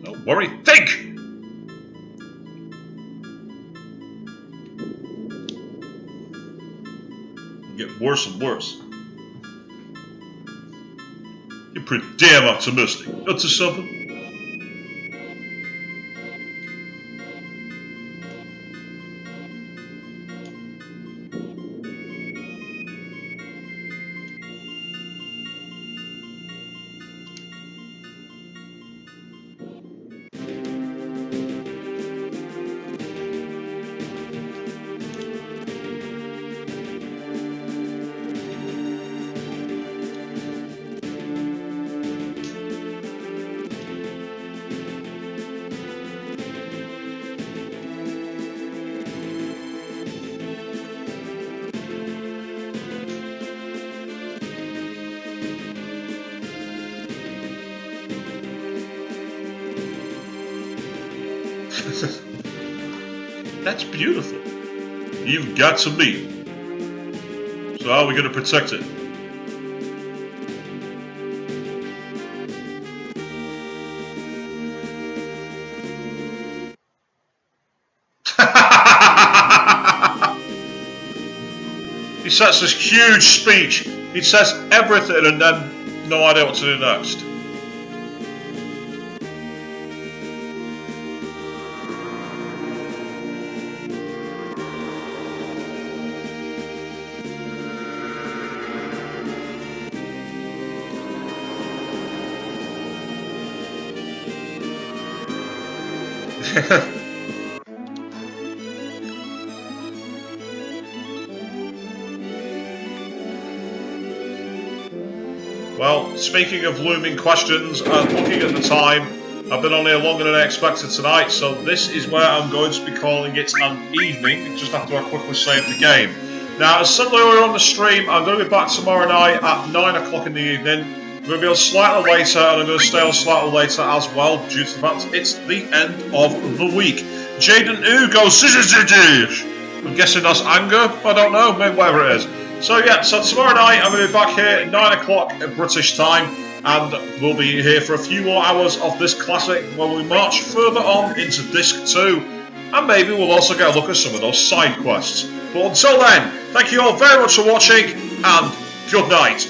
Speaker 1: Don't worry. Think! Get worse and worse. You're pretty damn optimistic. Up to something? That's beautiful. You've got to meet. So how are we going to protect it? He sets this huge speech. He says everything and then no idea what to do next. Well, speaking of looming questions and looking at the time, I've been on here longer than I expected tonight, so this is where I'm going to be calling it an evening, just after I quickly save the game. Now, as said earlier on the stream, I'm going to be back tomorrow night at 9 o'clock in the evening. I'm going to be on slightly later, and I'm going to stay on slightly later as well, due to the fact it's the end of the week. Jaden Ooh goes, I'm guessing that's anger, I don't know, maybe whatever it is. So yeah, so tomorrow night I'm going to be back here at 9 o'clock at British time, and we'll be here for a few more hours of this classic where we march further on into Disc 2, and maybe we'll also get a look at some of those side quests. But until then, thank you all very much for watching, and good night.